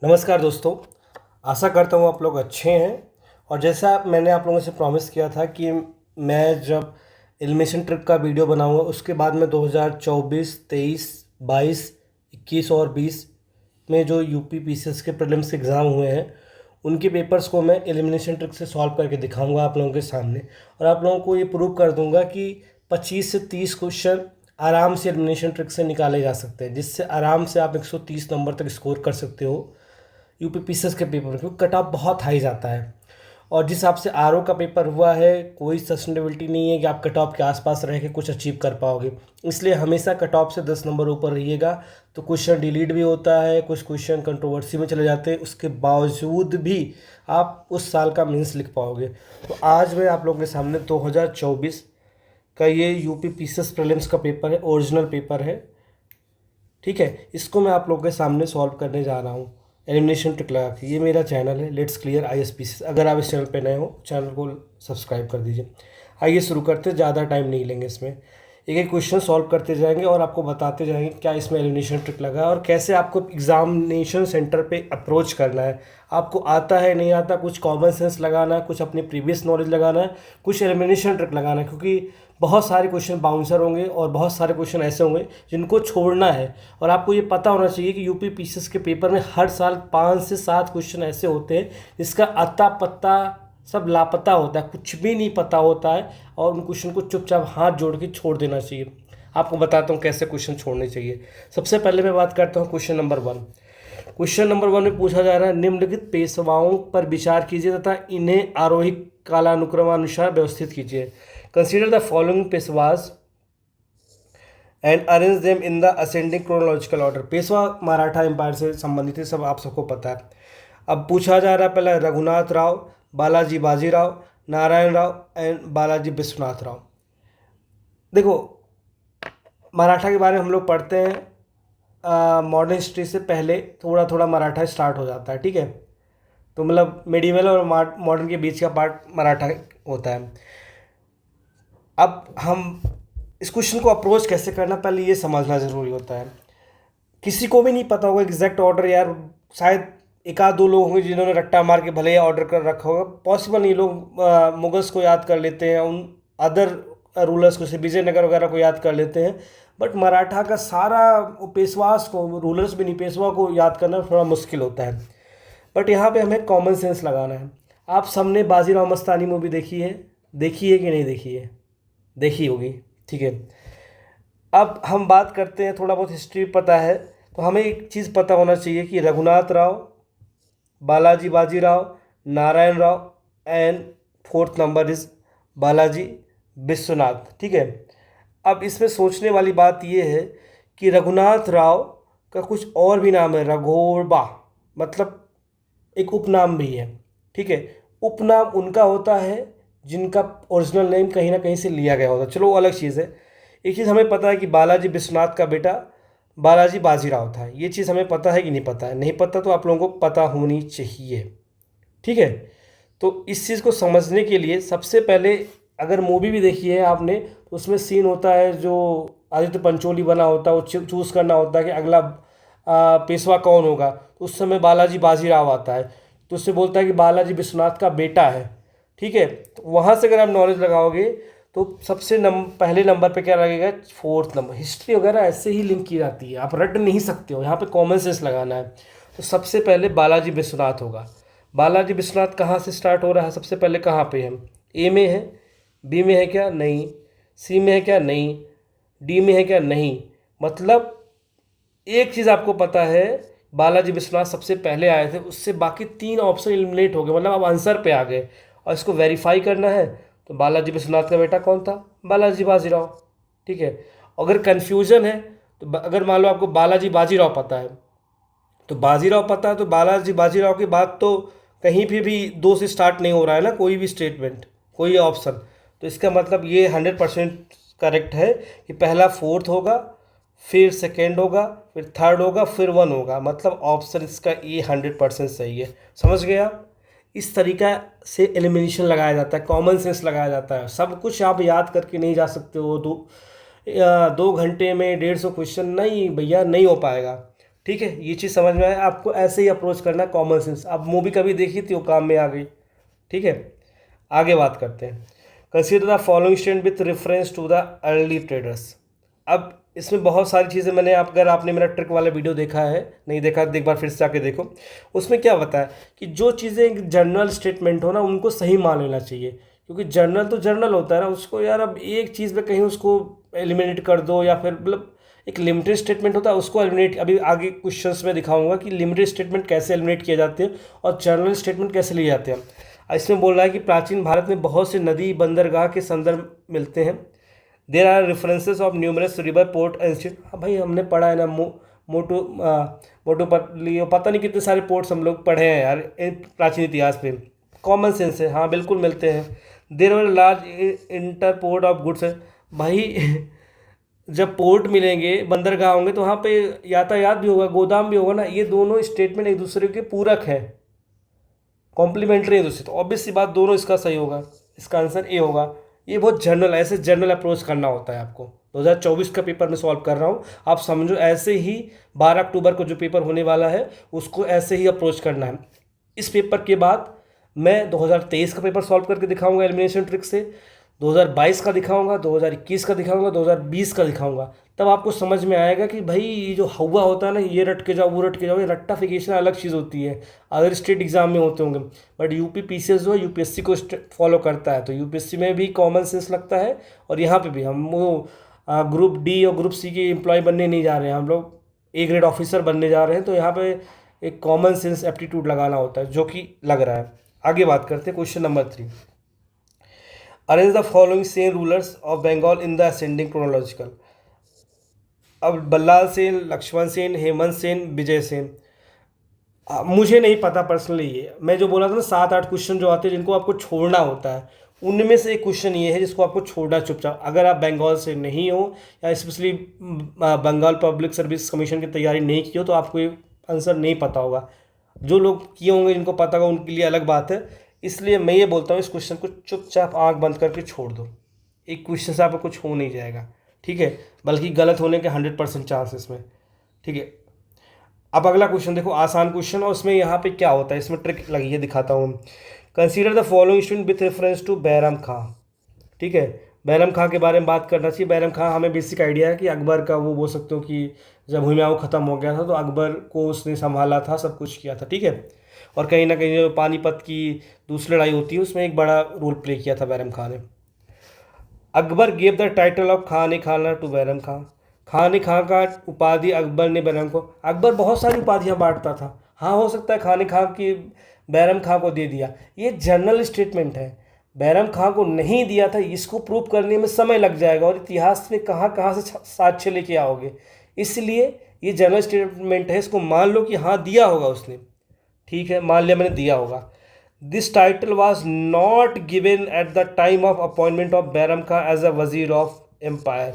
नमस्कार दोस्तों। आशा करता हूँ आप लोग अच्छे हैं। और जैसा मैंने आप लोगों से प्रॉमिस किया था कि मैं जब एलिमिनेशन ट्रिक का वीडियो बनाऊंगा उसके बाद में 2024, 23, 22, 21 और 20 में जो यूपी पीसीएस के प्रीलिम्स के एग्ज़ाम हुए हैं उनके पेपर्स को मैं एलिमिनेशन ट्रिक से सॉल्व करके दिखाऊंगा आप लोगों के सामने। और आप लोगों को ये प्रूव कर दूंगा कि 25 से 30 क्वेश्चन आराम से एलिमिनेशन ट्रिक से निकाले जा सकते हैं, जिससे आराम से आप 130 नंबर तक स्कोर कर सकते हो यूपी पीसीएस के पेपर में, क्योंकि कट ऑफ बहुत हाई जाता है। और जिस हिसाब से आरओ का पेपर हुआ है, कोई सस्टेनेबिलिटी नहीं है कि आप कट ऑफ के आसपास रह के कुछ अचीव कर पाओगे। इसलिए हमेशा कट ऑफ से 10 नंबर ऊपर रहिएगा। तो क्वेश्चन डिलीट भी होता है, कुछ क्वेश्चन कंट्रोवर्सी में चले जाते हैं, उसके बावजूद भी आप उस साल का मेंस लिख पाओगे। तो आज मैं आप लोगों के सामने 2024 का ये यूपी पीसीएस प्रीलिम्स का पेपर है, ओरिजिनल पेपर है, ठीक है। इसको मैं आप लोगों के सामने सॉल्व करने जा रहा हूँ एलिमिनेशन ट्रिक लगा के। ये मेरा चैनल है लेट्स क्लियर आईएसपीसी। अगर आप इस चैनल पे नए हो, चैनल को सब्सक्राइब कर दीजिए। आइए शुरू करते हैं, ज़्यादा टाइम नहीं लेंगे इसमें। एक एक क्वेश्चन सॉल्व करते जाएंगे और आपको बताते जाएंगे क्या इसमें एलिमिनेशन ट्रिक लगा है और कैसे आपको एग्जामिनेशन सेंटर पे अप्रोच करना है। आपको आता है नहीं आता, कुछ कॉमन सेंस लगाना है, कुछ अपनी प्रीवियस नॉलेज लगाना है, कुछ एलिमिनेशन ट्रिक लगाना है, क्योंकि बहुत सारे क्वेश्चन बाउंसर होंगे और बहुत सारे क्वेश्चन ऐसे होंगे जिनको छोड़ना है। और आपको ये पता होना चाहिए कि यूपी पीसीएस के पेपर में हर साल 5 से 7 क्वेश्चन ऐसे होते हैं जिसका अता पत्ता सब लापता होता है, कुछ भी नहीं पता होता है। और उन क्वेश्चन को चुपचाप हाथ जोड़ के छोड़ देना चाहिए। आपको बताता हूँ कैसे क्वेश्चन छोड़ने चाहिए। सबसे पहले मैं बात करता हूँ क्वेश्चन नंबर 1। क्वेश्चन नंबर 1 में पूछा जा रहा है, निम्नलिखित पेशवाओं पर विचार कीजिए तथा इन्हें आरोही कालानुक्रमानुसार व्यवस्थित कीजिए। Consider the following Peshwas and arrange them in the ascending chronological order. Peshwa Maratha empire से संबंधित है, सब आप सबको पता है। अब पूछा जा रहा है पहला रघुनाथ राव, बालाजी बाजीराव, नारायण राव एंड बालाजी विश्वनाथ राव। देखो, मराठा के बारे में हम लोग पढ़ते हैं मॉडर्न हिस्ट्री से पहले थोड़ा थोड़ा मराठा स्टार्ट हो जाता है, ठीक है। तो मतलब मेडिवल और मॉडर्न के बीच का पार्ट मराठा होता है। अब हम इस क्वेश्चन को अप्रोच कैसे करना, पहले ये समझना ज़रूरी होता है। किसी को भी नहीं पता होगा एग्जैक्ट ऑर्डर, यार शायद एक आध दो लोग होंगे जिन्होंने रट्टा मार के भले ही ऑर्डर कर रखा होगा, पॉसिबल नहीं। लोग मुगल्स को याद कर लेते हैं, उन अदर रूलर्स को, जैसे विजयनगर वगैरह को याद कर लेते हैं, बट मराठा का सारा पेशवास को, रूलर्स भी नहीं, पेशवा को याद करना थोड़ा मुश्किल होता है। बट यहाँ पे हमें कॉमन सेंस लगाना है। आप सबने बाजीराव मस्तानी मूवी देखी है? देखी है कि नहीं देखी है? देखी होगी, ठीक है। अब हम बात करते हैं, थोड़ा बहुत हिस्ट्री पता है तो हमें एक चीज़ पता होना चाहिए कि Raghunath Rao, Balaji Bajirao, Narayan Rao and fourth number is Balaji Vishwanath, ठीक है। अब इसमें सोचने वाली बात यह है कि रघुनाथ राव का कुछ और भी नाम है, रघोबा, मतलब एक उपनाम भी है, ठीक है। उपनाम उनका होता है जिनका ओरिजिनल नेम कहीं ना कहीं से लिया गया होता है, चलो वो अलग चीज़ है। एक चीज़ हमें पता है कि बालाजी विश्वनाथ का बेटा बालाजी बाजीराव था, ये चीज़ हमें पता है कि नहीं पता है? नहीं पता तो आप लोगों को पता होनी चाहिए, ठीक है। तो इस चीज़ को समझने के लिए सबसे पहले, अगर मूवी भी देखी है आपने तो उसमें सीन होता है जो आदित्य पंचोली बना होता है, वो चूज़ करना होता है कि अगला पेशवा कौन होगा। तो उस समय बालाजी बाजीराव आता है, तो उससे बोलता है कि बालाजी विश्वनाथ का बेटा है, ठीक है। तो वहाँ से अगर आप नॉलेज लगाओगे तो सबसे पहले नंबर पे क्या लगेगा? Fourth number. हिस्ट्री वगैरह ऐसे ही लिंक की जाती है, आप रट नहीं सकते हो, यहाँ पे कॉमन सेंस लगाना है। तो सबसे पहले बालाजी विश्वनाथ होगा। बालाजी विश्वनाथ कहाँ से स्टार्ट हो रहा है? सबसे पहले कहाँ पे है? ए में है? बी में है क्या? नहीं। सी में है क्या? नहीं। डी में है क्या? नहीं। मतलब एक चीज़ आपको पता है, बालाजी विश्वनाथ सबसे पहले आए थे, उससे बाकी 3 ऑप्शन एलिमिनेट हो गए, मतलब आप आंसर पे आ गए। और इसको वेरीफाई करना है तो बालाजी विश्वनाथ का बेटा कौन था? बालाजी बाजीराव, ठीक है। अगर कन्फ्यूजन है तो अगर मान लो आपको बालाजी बाजीराव पता है तो बाजीराव पता है, तो बालाजी बाजीराव के बाद तो कहीं भी 2 से स्टार्ट नहीं हो रहा है ना, कोई भी स्टेटमेंट, कोई ऑप्शन। तो इसका मतलब ये 100% करेक्ट है कि पहला फोर्थ होगा, फिर सेकेंड होगा, फिर थर्ड होगा, फिर 1 होगा। मतलब ऑप्शन इसका ये 100% सही है। समझ गए आप? इस तरीका से एलिमिनेशन लगाया जाता है, कॉमन सेंस लगाया जाता है। सब कुछ आप याद करके नहीं जा सकते हो, 2 घंटे में 150 क्वेश्चन नहीं भैया, नहीं हो पाएगा, ठीक है, ये चीज़ समझ में आया आपको। ऐसे ही अप्रोच करना, कॉमन सेंस। अब मूवी कभी देखी थी, वो काम में आ गई। ठीक है, आगे बात करते हैं। Consider the following statement with reference to the early traders. अब इसमें बहुत सारी चीज़ें मैंने अगर आपने मेरा ट्रिक वाला वीडियो देखा है, नहीं देखा तो एक बार फिर से आके देखो। उसमें क्या बताया कि जो चीज़ें एक जनरल स्टेटमेंट हो ना, उनको सही मान लेना चाहिए, क्योंकि जर्नल तो जर्नल होता है ना, उसको यार अब एक चीज़ में कहीं उसको एलिमिनेट कर दो, या फिर मतलब एक लिमिटेड स्टेटमेंट होता है उसको एलिमिनेट। अभी आगे क्वेश्चंस में दिखाऊंगा कि लिमिटेड स्टेटमेंट कैसे एलिमिनेट किए जाते हैं और जनरल स्टेटमेंट कैसे लिए जाते हैं। इसमें बोल रहा है कि प्राचीन भारत में बहुत से नदी बंदरगाह के संदर्भ मिलते हैं। There are references of numerous river port institute. हाँ भाई, हमने पढ़ा है ना, मोटू मोटू पतली, पता नहीं कितने सारे पोर्ट्स हम लोग पढ़े हैं यार प्राचीन इतिहास में। कॉमन सेंस है, हाँ बिल्कुल मिलते हैं। There are large inter port of goods. भाई जब पोर्ट मिलेंगे, बंदरगाह होंगे, तो वहाँ पे यातायात भी होगा, गोदाम भी होगा ना। ये दोनों स्टेटमेंट एक दूसरे के पूरक हैं, कॉम्प्लीमेंट्री है दूसरे, तो ऑब्वियस सी बात दोनों इसका सही होगा। इसका आंसर ए होगा। ये बहुत जनरल, ऐसे जनरल अप्रोच करना होता है आपको। 2024 का पेपर मैं सॉल्व कर रहा हूँ, आप समझो ऐसे ही 12 अक्टूबर को जो पेपर होने वाला है उसको ऐसे ही अप्रोच करना है। इस पेपर के बाद मैं 2023 का पेपर सॉल्व करके दिखाऊंगा एलिमिनेशन ट्रिक से, 2022 का दिखाऊंगा, 2021 का दिखाऊंगा, 2020 का दिखाऊंगा। तब आपको समझ में आएगा कि भाई ये जो हवा होता है ना, ये रट के जाओ वो रट के जाओ, ये रट्टाफिकेशन अलग चीज़ होती है, अदर स्टेट एग्जाम में होते होंगे। बट यूपी पीसीएस जो है यूपीएससी को फॉलो करता है, तो यूपीएससी में भी कॉमन सेंस लगता है। और यहाँ पे भी हम वो ग्रुप डी और ग्रुप सी के एम्प्लॉय बनने नहीं जा रहे हैं, हम लोग ए ग्रेड ऑफिसर बनने जा रहे हैं। तो यहाँ पे एक कॉमन सेंस एप्टीट्यूड लगाना होता है, जो कि लग रहा है। आगे बात करते हैं question number 3। Arrange the following Sen rulers of Bengal in the ascending chronological. अब बल्लाल सेन, लक्ष्मण सेन, हेमंत सेन, विजय सेन। मुझे नहीं पता पर्सनली, ये मैं जो बोला था ना 7-8 क्वेश्चन जो आते हैं जिनको आपको छोड़ना होता है, उनमें से एक क्वेश्चन ये है जिसको आपको छोड़ना चुपचाप। अगर आप बंगाल से नहीं हो या specially Bengal public service commission की तैयारी नहीं की हो, तो आपको ये आंसर नहीं पता होगा। जो लोग किए होंगे, जिनको पता होगा, उनके लिए अलग बात है। इसलिए मैं ये बोलता हूँ इस क्वेश्चन को चुपचाप आंख बंद करके छोड़ दो। एक क्वेश्चन से आपको कुछ हो नहीं जाएगा, ठीक है, बल्कि गलत होने के 100% चांस इसमें, ठीक है। अब अगला क्वेश्चन देखो, आसान क्वेश्चन, और उसमें यहाँ पे क्या होता है, इसमें ट्रिक लगी है, दिखाता हूँ। Consider the following student with reference to Bairam Khan. ठीक है, बैरम खां के बारे में बात करना चाहिए। बैरम खां हमें बेसिक आइडिया है कि अकबर का, वो बोल सकते हो कि जब हुमायूं ख़त्म हो गया था तो अकबर को उसने संभाला था, सब कुछ किया था, ठीक है। और कहीं ना कहीं जो पानीपत की दूसरी लड़ाई होती है उसमें एक बड़ा रोल प्ले किया था बैरम खां ने। Akbar gave the title of Khan e Khana to Bairam Khan. Khan e Khan का उपाधि अकबर ने बैरम को, अकबर बहुत सारी उपाधियां बांटता था, हाँ हो सकता है खान ए खां की बैरम खां को दे दिया। ये जनरल स्टेटमेंट है, बैरम खां को नहीं दिया था, इसको प्रूव करने में समय लग जाएगा, और इतिहास में कहाँ कहाँ से साक्ष्य लेके आओगे। इसलिए ये जनरल स्टेटमेंट है, इसको मान लो कि हाँ दिया होगा उसने, ठीक है, मान लिया मैंने दिया होगा। This title was not given at the time of appointment of Bairam Khan as a wazir of empire.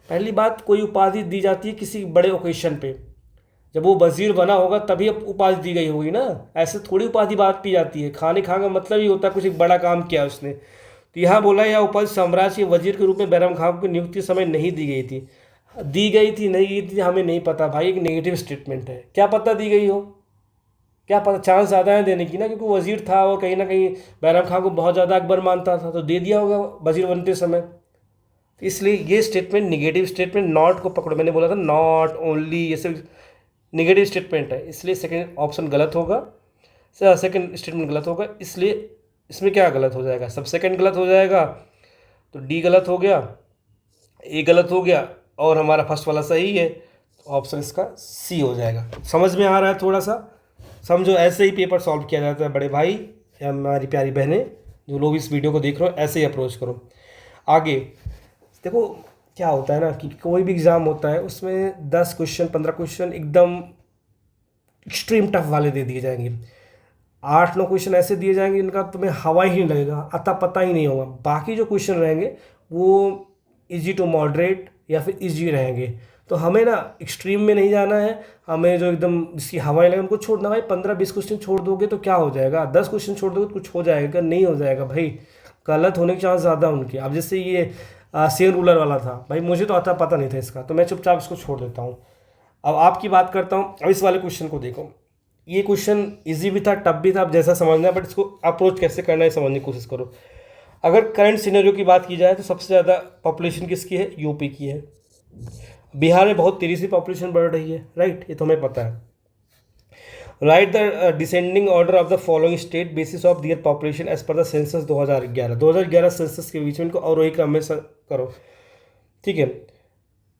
पहली बात, कोई उपाधि दी जाती है किसी बड़े ओकेशन पे, जब वो वजीर बना होगा तभी अब उपाधि दी गई होगी ना, ऐसे थोड़ी उपाधि बात की जाती है। खाने खा का मतलब ही होता है कुछ एक बड़ा काम किया उसने। तो यहाँ बोला यह उपाधि साम्राज्य के वजीर के रूप में बैरम खां को नियुक्ति समय नहीं दी गई थी। दी गई थी नहीं गई थी हमें नहीं पता भाई, एक नेगेटिव स्टेटमेंट है, क्या पता दी गई हो, क्या पता, चांस ज़्यादा है देने की ना, क्योंकि वजीर था और कहीं ना कहीं बैरम खां को बहुत ज़्यादा अकबर मानता था, तो दे दिया होगा वजीर बनते समय। तो इसलिए ये स्टेटमेंट निगेटिव स्टेटमेंट, नॉट को पकड़ो, मैंने बोला था नॉट ओनली, ये सब निगेटिव स्टेटमेंट है, इसलिए सेकंड ऑप्शन गलत होगा, सेकंड स्टेटमेंट गलत होगा। इसलिए इसमें क्या गलत हो जाएगा, सब सेकंड गलत हो जाएगा, तो डी गलत हो गया, ए गलत हो गया, और हमारा फर्स्ट वाला सही है, तो ऑप्शन इसका सी हो जाएगा। समझ में आ रहा है थोड़ा सा, समझो ऐसे ही पेपर सॉल्व किया जाता है बड़े भाई या हमारी प्यारी बहनें, जो लोग इस वीडियो को देख रहे हो ऐसे ही अप्रोच करो। आगे देखो क्या होता है ना कि कोई भी एग्ज़ाम होता है उसमें 10 क्वेश्चन 15 क्वेश्चन एकदम एक्सट्रीम टफ वाले दे दिए जाएंगे, 8-9 क्वेश्चन ऐसे दिए जाएंगे जिनका तुम्हें हवा ही नहीं लगेगा, अता पता ही नहीं होगा। बाकी जो क्वेश्चन रहेंगे वो इजी टू मॉडरेट या फिर इजी रहेंगे। तो हमें ना एक्सट्रीम में नहीं जाना है, हमें जो एकदम जिसकी हवाएं लगे उनको छोड़ना। भाई 15-20 क्वेश्चन छोड़ दोगे तो क्या हो जाएगा, 10 क्वेश्चन छोड़ दोगे तो कुछ हो जाएगा, नहीं हो जाएगा भाई, गलत होने के चांस ज़्यादा उनके। अब जैसे ये सेन रूलर वाला था, भाई मुझे तो आता पता नहीं था इसका, तो मैं चुपचाप इसको छोड़ देता हूँ। अब आपकी बात करता हूँ। अब इस वाले क्वेश्चन को देखो, ये क्वेश्चन इजी भी था, टफ भी था, आप जैसा समझना है, बट इसको अप्रोच कैसे करना है समझने की कोशिश करो। अगर करंट सिनेरियो की बात की जाए तो सबसे ज़्यादा पॉपुलेशन किसकी है? यूपी की है। बिहार में बहुत तेज़ी से पॉपुलेशन बढ़ रही है, राइट, ये तो हमें पता है। Write the descending order of the following state basis of their population as per the census 2011 census के बीच में इनको अवरोही क्रम में करो, ठीक है।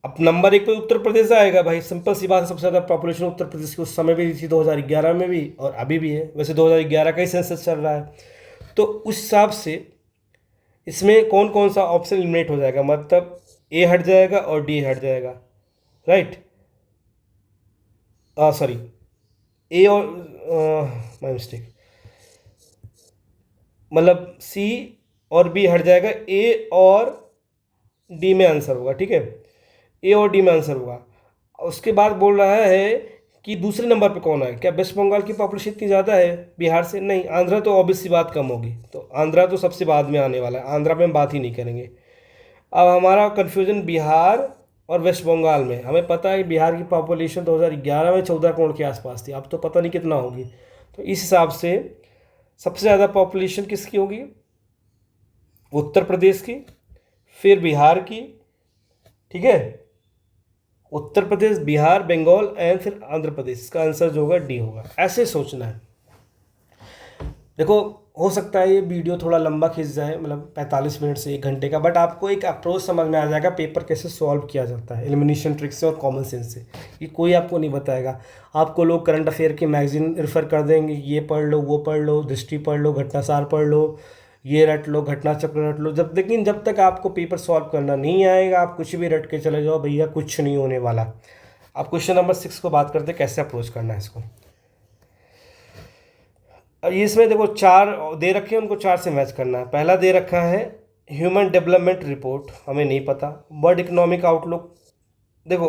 अब नंबर 1 पे उत्तर प्रदेश आएगा भाई, सिंपल सी बात है, सबसे ज़्यादा पॉपुलेशन उत्तर प्रदेश की उस समय भी थी 2011 में भी और अभी भी है। वैसे 2011 का ही सेंसस चल रहा है, तो उस हिसाब से इसमें कौन कौन सा ऑप्शन एलिमिनेट हो जाएगा, मतलब ए हट जाएगा और डी हट जाएगा, राइट, सॉरी, ए और माय मिस्टेक, मतलब सी और बी हट जाएगा, ए और डी में आंसर होगा, ठीक है, ए और डी में आंसर होगा। उसके बाद बोल रहा है कि दूसरे नंबर पे कौन है, क्या वेस्ट बंगाल की पॉपुलेशन इतनी ज़्यादा है बिहार से? नहीं, आंध्रा तो ऑब्वियस सी बात कम होगी, तो आंध्रा तो सबसे बाद में आने वाला है, आंध्रा पे हम बात ही नहीं करेंगे। अब हमारा कन्फ्यूजन बिहार और वेस्ट बंगाल में, हमें पता है बिहार की पॉपुलेशन 2011 में 14 करोड़ के आसपास थी, अब तो पता नहीं कितना होगी। तो इस हिसाब से सबसे ज़्यादा पॉपुलेशन किसकी होगी? उत्तर प्रदेश की, फिर बिहार की, ठीक है, उत्तर प्रदेश, बिहार, बंगाल एंड फिर आंध्र प्रदेश। इसका आंसर जो होगा डी होगा, ऐसे सोचना है। देखो, हो सकता है ये वीडियो थोड़ा लंबा खींच जाए, मतलब 45 मिनट से 1 घंटे का, बट आपको एक अप्रोच समझ में आ जाएगा पेपर कैसे सॉल्व किया जाता है एलिमिनेशन ट्रिक से और कॉमन सेंस से। ये कोई आपको नहीं बताएगा, आपको लोग करंट अफेयर की मैगजीन रेफर कर देंगे, ये पढ़ लो, वो पढ़ लो, दृष्टि पढ़ लो, घटनासार पढ़ लो, ये रट लो, घटना चक्र रट लो, लेकिन जब तक आपको पेपर सॉल्व करना नहीं आएगा आप कुछ भी रट के चले जाओ भैया, कुछ नहीं होने वाला। अब क्वेश्चन नंबर 6 को बात करते हैं कैसे अप्रोच करना है इसको। अब इसमें देखो 4 दे रखे हैं, उनको 4 से मैच करना है। पहला दे रखा है ह्यूमन डेवलपमेंट रिपोर्ट, हमें नहीं पता। वर्ल्ड इकोनॉमिक आउटलुक, देखो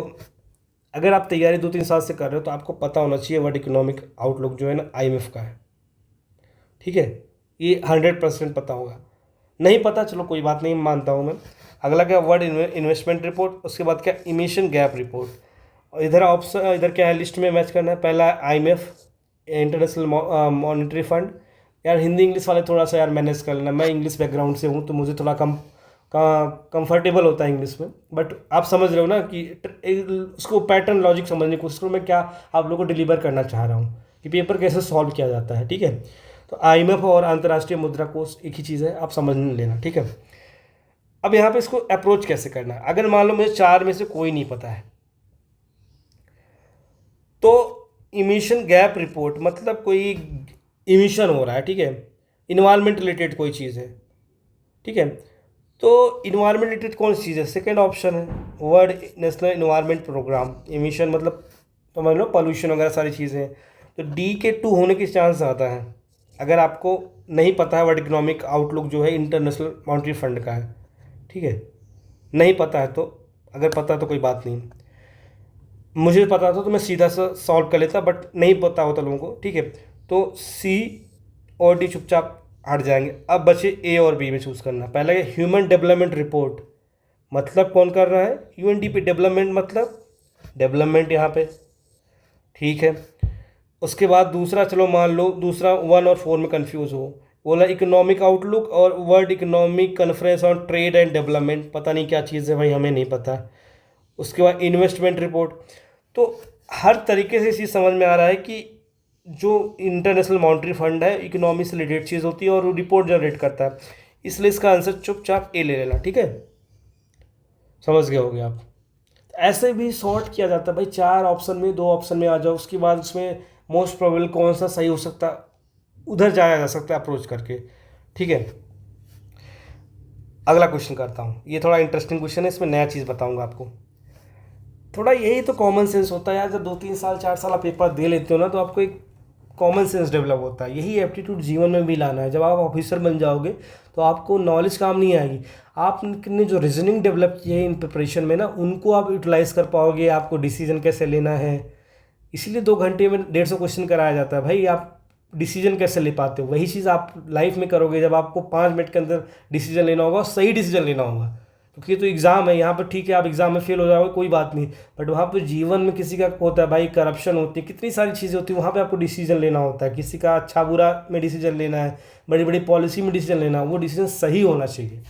अगर आप तैयारी 2-3 साल से कर रहे हो तो आपको पता होना चाहिए वर्ल्ड इकोनॉमिक आउटलुक जो है ना IMF का है, ठीक है, ये 100% पता होगा। नहीं पता, चलो कोई बात नहीं, मानता हूँ मैं। अगला क्या, वर्ल्ड इन्वेस्टमेंट रिपोर्ट, उसके बाद क्या, इमिशन गैप रिपोर्ट। और इधर ऑप्शन, इधर क्या है लिस्ट में मैच करना है, पहला IMF, इंटरनेशनल मॉनेटरी फंड। यार हिंदी इंग्लिश वाले थोड़ा सा यार मैनेज कर लेना, मैं इंग्लिश बैकग्राउंड से हूँ तो मुझे थोड़ा कंफर्टेबल होता है इंग्लिश में, बट आप समझ रहे हो ना कि उसको पैटर्न लॉजिक समझने की कोशिश करो, मैं क्या आप लोगों को डिलीवर करना चाह रहा हूँ कि पेपर कैसे सॉल्व किया जाता है, ठीक है। तो IMF और अंतर्राष्ट्रीय मुद्रा कोष एक ही चीज़ है, आप समझ लेना, ठीक है। अब यहाँ पे इसको अप्रोच कैसे करना है, अगर मान लो मुझे 4 में से कोई नहीं पता है तो इमिशन गैप रिपोर्ट, मतलब कोई इमिशन हो रहा है, ठीक है, इन्वायरमेंट रिलेटेड कोई चीज़ है, ठीक है, तो इन्वायरमेंट रिलेटेड कौन सी चीज़ है, सेकेंड ऑप्शन है world national environment programme. Emission मतलब समझ लो पॉल्यूशन वगैरह सारी चीज़ें हैं, तो डी के 2 होने के चांस ज़्यादा है। अगर आपको नहीं पता है वर्ल्ड इकोनॉमिक आउटलुक जो है इंटरनेशनल मॉनेटरी फंड का है, ठीक है, नहीं पता है तो, अगर पता है तो कोई बात नहीं, मुझे पता था तो मैं सीधा सा सॉल्व कर लेता, बट नहीं पता होता लोगों को, ठीक है, तो सी और डी चुपचाप हट जाएंगे। अब बचे ए और बी में चूज़ करना। पहला है ह्यूमन डेवलपमेंट रिपोर्ट, मतलब कौन कर रहा है, UNDP, डेवलपमेंट मतलब डेवलपमेंट यहाँ पे, ठीक है। उसके बाद दूसरा, चलो मान लो दूसरा 1 और 4 में कंफ्यूज हो, बोला इकोनॉमिक आउटलुक और world economic conference on trade and development, पता नहीं क्या चीज़ है भाई, हमें नहीं पता। उसके बाद इन्वेस्टमेंट रिपोर्ट। तो हर तरीके से चीज़ समझ में आ रहा है कि जो इंटरनेशनल मॉनेटरी फंड है इकोनॉमी से रिलेटेड चीज़ होती है और वो रिपोर्ट जनरेट करता है, इसलिए इसका आंसर चुपचाप ए ले लेना, ठीक है, समझ गए होगे आप। ऐसे भी सॉर्ट किया जाता है भाई, 4 ऑप्शन में 2 ऑप्शन में आ जाओ, उसके बाद उसमें मोस्ट प्रोबेबल कौन सा सही हो सकता उधर जाया जा सकता है अप्रोच करके, ठीक है। अगला क्वेश्चन करता हूँ, ये थोड़ा इंटरेस्टिंग क्वेश्चन है, इसमें नया चीज़ बताऊँगा आपको। थोड़ा यही तो कॉमन सेंस होता है यार, जब 2-3 साल 4 साल आप पेपर दे लेते हो ना तो आपको एक कॉमन सेंस डेवलप होता है। यही एप्टीट्यूड जीवन में भी लाना है। जब आप ऑफिसर बन जाओगे तो आपको नॉलेज काम नहीं आएगी, आपने जो रीजनिंग डेवलप की है इन प्रिपरेशन में ना, उनको आप यूटिलाइज़ कर पाओगे। आपको डिसीजन कैसे लेना है, इसीलिए 2 घंटे में 150 क्वेश्चन कराया जाता है भाई। आप डिसीजन कैसे ले पाते हो, वही चीज़ आप लाइफ में करोगे जब आपको 5 मिनट के अंदर डिसीजन लेना होगा और सही डिसीजन लेना होगा, क्योंकि तो एग्ज़ाम है यहाँ पर, ठीक है आप एग्ज़ाम में फेल हो जाओगे कोई बात नहीं, बट वहाँ पर जीवन में किसी का होता है भाई, करप्शन होती है, कितनी सारी चीज़ें होती है, वहाँ पे आपको डिसीजन लेना होता है, किसी का अच्छा बुरा में डिसीजन लेना है, बड़ी बड़ी पॉलिसी में डिसीजन लेना है, वो डिसीजन सही होना चाहिए,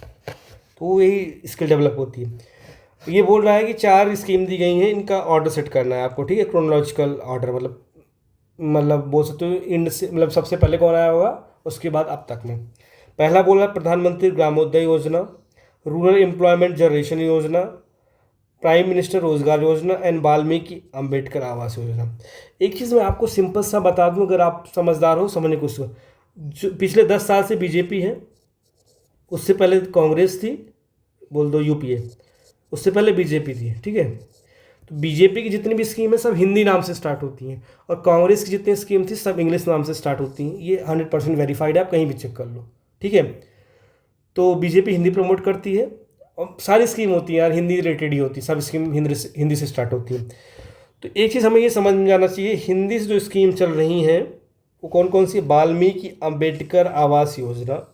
तो यही स्किल डेवलप होती है। ये बोल रहा है कि 4 स्कीम दी गई हैं, इनका ऑर्डर सेट करना है आपको, ठीक है, क्रोनोलॉजिकल ऑर्डर, मतलब बोल सकते हो इंड से, मतलब सबसे पहले कौन आया होगा उसके बाद अब तक में। पहला बोला प्रधानमंत्री ग्रामोदय योजना, रूरल एम्प्लॉयमेंट जनरेशन योजना, प्राइम मिनिस्टर रोजगार योजना एंड वाल्मीकि अंबेडकर आवास योजना। एक चीज़ मैं आपको सिंपल सा बता दूं, अगर आप समझदार हो समझने की कोशिश करो, जो पिछले 10 साल से बीजेपी है, उससे पहले कांग्रेस थी, बोल दो यूपीए, उससे पहले बीजेपी थी, ठीक है। तो बीजेपी की जितनी भी स्कीम है सब हिंदी नाम से स्टार्ट होती हैं, और कांग्रेस की जितनी स्कीम थी सब इंग्लिश नाम से स्टार्ट होती हैं, ये 100% वेरीफाइड है, आप कहीं भी चेक कर लो, ठीक है। तो बीजेपी हिंदी प्रमोट करती है, और सारी स्कीम होती है यार हिंदी रिलेटेड ही होती है, सब स्कीम हिंदी से स्टार्ट होती है। तो एक चीज़ हमें ये समझ में जाना चाहिए, हिंदी से जो स्कीम चल रही हैं वो कौन कौन सी, वाल्मीकि अंबेडकर आवास योजना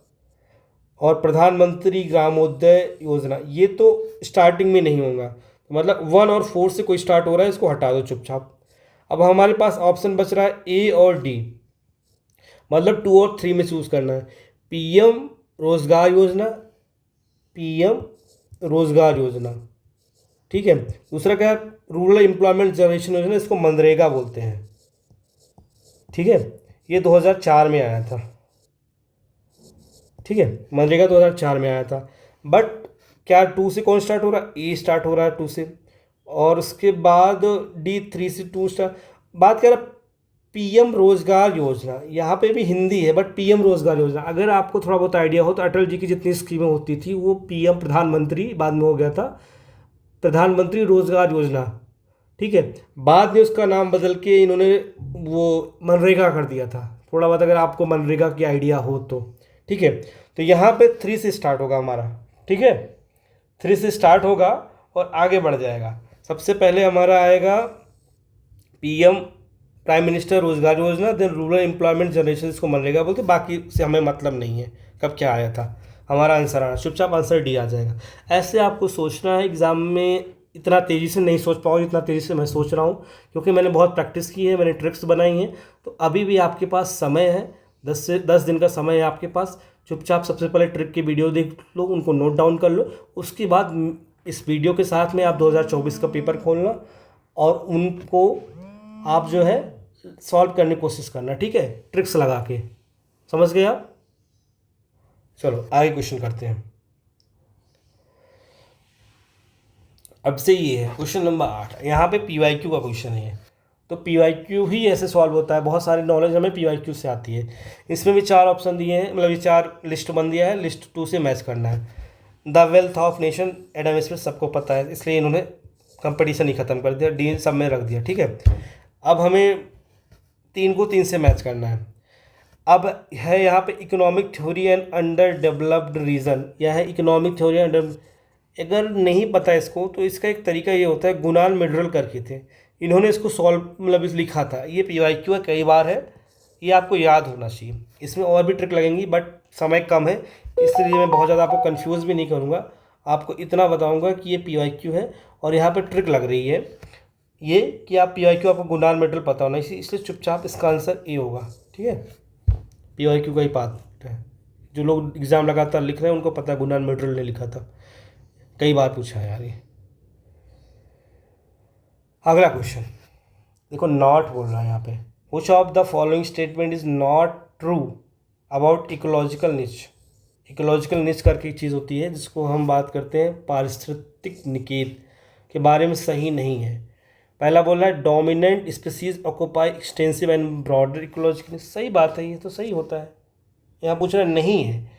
और प्रधानमंत्री ग्रामोदय योजना, ये तो स्टार्टिंग में नहीं होगा, तो मतलब 1 और 4 से कोई स्टार्ट हो रहा है इसको हटा दो चुपचाप। अब हमारे पास ऑप्शन बच रहा है ए और डी, मतलब 2 और 3 में चूज़ करना है। पीएम रोजगार योजना, पीएम रोजगार योजना, ठीक है। दूसरा क्या है, रूरल एम्प्लॉयमेंट जनरेशन योजना, इसको मनरेगा बोलते हैं, ठीक है। ये 2004 में आया था, ठीक है, मनरेगा 2004 में आया था। बट क्या 2 से कौन स्टार्ट हो रहा है, ए स्टार्ट हो रहा है 2 से, और उसके बाद डी 3 से 2 स्टार्ट। बात कर रहा पीएम रोजगार योजना, यहाँ पे भी हिंदी है बट पीएम रोजगार योजना, अगर आपको थोड़ा बहुत आइडिया हो तो अटल जी की जितनी स्कीमें होती थी वो पीएम, प्रधानमंत्री बाद में हो गया था प्रधानमंत्री रोजगार योजना, ठीक है। बाद में उसका नाम बदल के इन्होंने वो मनरेगा कर दिया था, थोड़ा बहुत अगर आपको मनरेगा की आइडिया हो तो, ठीक है। तो यहाँ पे 3 से स्टार्ट होगा हमारा, ठीक है, 3 से स्टार्ट होगा और आगे बढ़ जाएगा। सबसे पहले हमारा आएगा पीएम प्राइम मिनिस्टर रोजगार योजना, देन रूरल एम्प्लॉयमेंट जनरेशन, इसको मनरेगा बोलते, बाकी से हमें मतलब नहीं है कब क्या आया था, हमारा आंसर आना, चुपचाप आंसर डी आ जाएगा। ऐसे आपको सोचना है, एग्ज़ाम में इतना तेज़ी से नहीं सोच पाओ जितना तेज़ी से मैं सोच रहा हूँ, क्योंकि मैंने बहुत प्रैक्टिस की है, मैंने ट्रिक्स बनाई हैं, तो अभी भी आपके पास समय है, 10 दिन का समय है आपके पास। चुपचाप सबसे पहले ट्रिक की वीडियो देख लो, उनको नोट डाउन कर लो, उसके बाद इस वीडियो के साथ में आप 2024 का पेपर खोलना और उनको आप जो है सॉल्व करने की कोशिश करना, ठीक है, ट्रिक्स लगा के। समझ गए आप? चलो आगे क्वेश्चन करते हैं। अब से ये है क्वेश्चन नंबर 8, यहाँ पे पीवाईक्यू का क्वेश्चन है, तो पीवाईक्यू ही ऐसे सॉल्व होता है, बहुत सारी नॉलेज हमें पीवाईक्यू से आती है। इसमें भी 4 ऑप्शन दिए हैं, मतलब ये 4 लिस्ट बन दिया है, लिस्ट 2 से मैच करना है। The wealth of nation Adam Smith सबको पता है, इसलिए इन्होंने कंपटीशन ही ख़त्म कर दिया, डी सब में रख दिया, ठीक है। अब हमें 3 को 3 से मैच करना है। अब है यहाँ पे economic theory and under developed region, यह है इकोनॉमिक थ्योरी अंडर, अगर नहीं पता इसको तो इसका एक तरीका ये होता है, गुनाल मिडरल करके थे, इन्होंने इसको सॉल्व मतलब इस लिखा था, ये पीवाईक्यू है, कई बार है, ये आपको याद होना चाहिए। इसमें और भी ट्रिक लगेंगी बट समय कम है, इसलिए मैं बहुत ज़्यादा आपको कंफ्यूज भी नहीं करूँगा, आपको इतना बताऊँगा कि ये पीवाईक्यू है और यहाँ पर ट्रिक लग रही है ये कि आप पीवाईक्यू आपको गुनाल मिडरल पता होना, इसलिए चुपचाप इसका आंसर ए होगा, ठीक है। पीवाईक्यू का ही पार्ट है, जो लोग एग्ज़ाम लगातार लिख रहे हैं उनको पता है गुनाल मिडरल ने लिखा था, कई बार पूछा है यार ये। अगला क्वेश्चन देखो, नॉट बोल रहा है यहाँ पे, which of the following statement is not true about ecological निच। इकोलॉजिकल निच करके एक चीज़ होती है जिसको हम बात करते हैं पारिस्थितिक निकेत के बारे में, सही नहीं है। पहला बोल रहा है dominant species occupy extensive and broader ecological, सही बात है, ये तो सही होता है। यहाँ पूछ रहा नहीं है,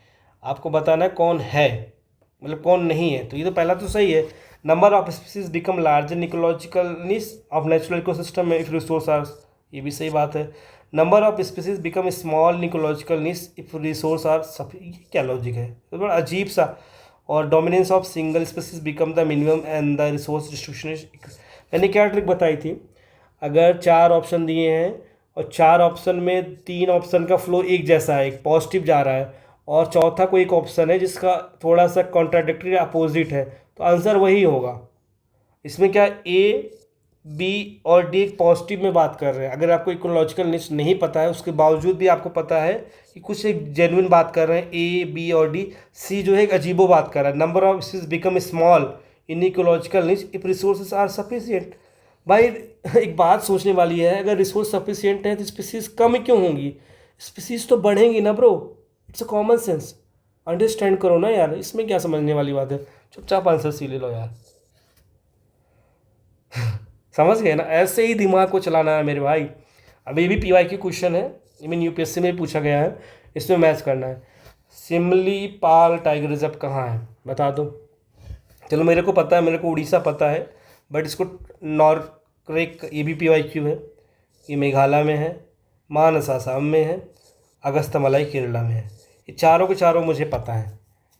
आपको बताना है कौन है, मतलब कौन नहीं है, तो ये तो पहला तो सही है। Number of species become larger ecological निच ऑफ नेचुरल इकोसिस्टम में इफ रिसोर्स आर, ये भी सही बात है। Number of species become small ecological निच इफ रिसोर्स आर, ये क्या लॉजिक है, तो बड़ा अजीब सा। और dominance of single species become the minimum and the resource distribution, मैंने क्या ट्रिक बताई थी, अगर 4 ऑप्शन दिए हैं और 4 ऑप्शन में 3 ऑप्शन का फ्लो एक जैसा है, एक पॉजिटिव जा रहा है और चौथा कोई एक ऑप्शन है जिसका थोड़ा सा कॉन्ट्राडिक्टरी अपोजिट है, तो आंसर वही होगा। इसमें क्या ए बी और डी एक पॉजिटिव में बात कर रहे हैं। अगर आपको इकोलॉजिकल निश नहीं पता है उसके बावजूद भी आपको पता है कि कुछ एक जेन्युइन बात कर रहे हैं ए बी और डी। सी जो है एक अजीबो बात कर रहा है, number of species become small in ecological निश इफ रिसोर्सेज आर सफिशिएंट। भाई एक बात सोचने वाली है, अगर रिसोर्स सफिशिएंट है तो स्पीसीज कम क्यों होंगी? स्पीसीज तो बढ़ेंगी ना bro, it's a common sense, understand करो ना यार, इसमें क्या समझने वाली बात है? चुपचाप आंसर सी ले लो यार। समझ गए ना? ऐसे ही दिमाग को चलाना है मेरे भाई। अब ये भी पीवाई की क्वेश्चन है, इवन यूपीएससी में पूछा गया है, इसमें मैच करना है। सिमलीपाल टाइगर रिजर्व कहाँ है बता दो। चलो मेरे को पता है, मेरे को उड़ीसा पता है, बट इसको नॉर्क्रेक ये भी पीवाईक्यू है। ये मेघालय में है, मानस असम में है, अगस्तमलाई केरला में है। ये चारों के चारों मुझे पता है,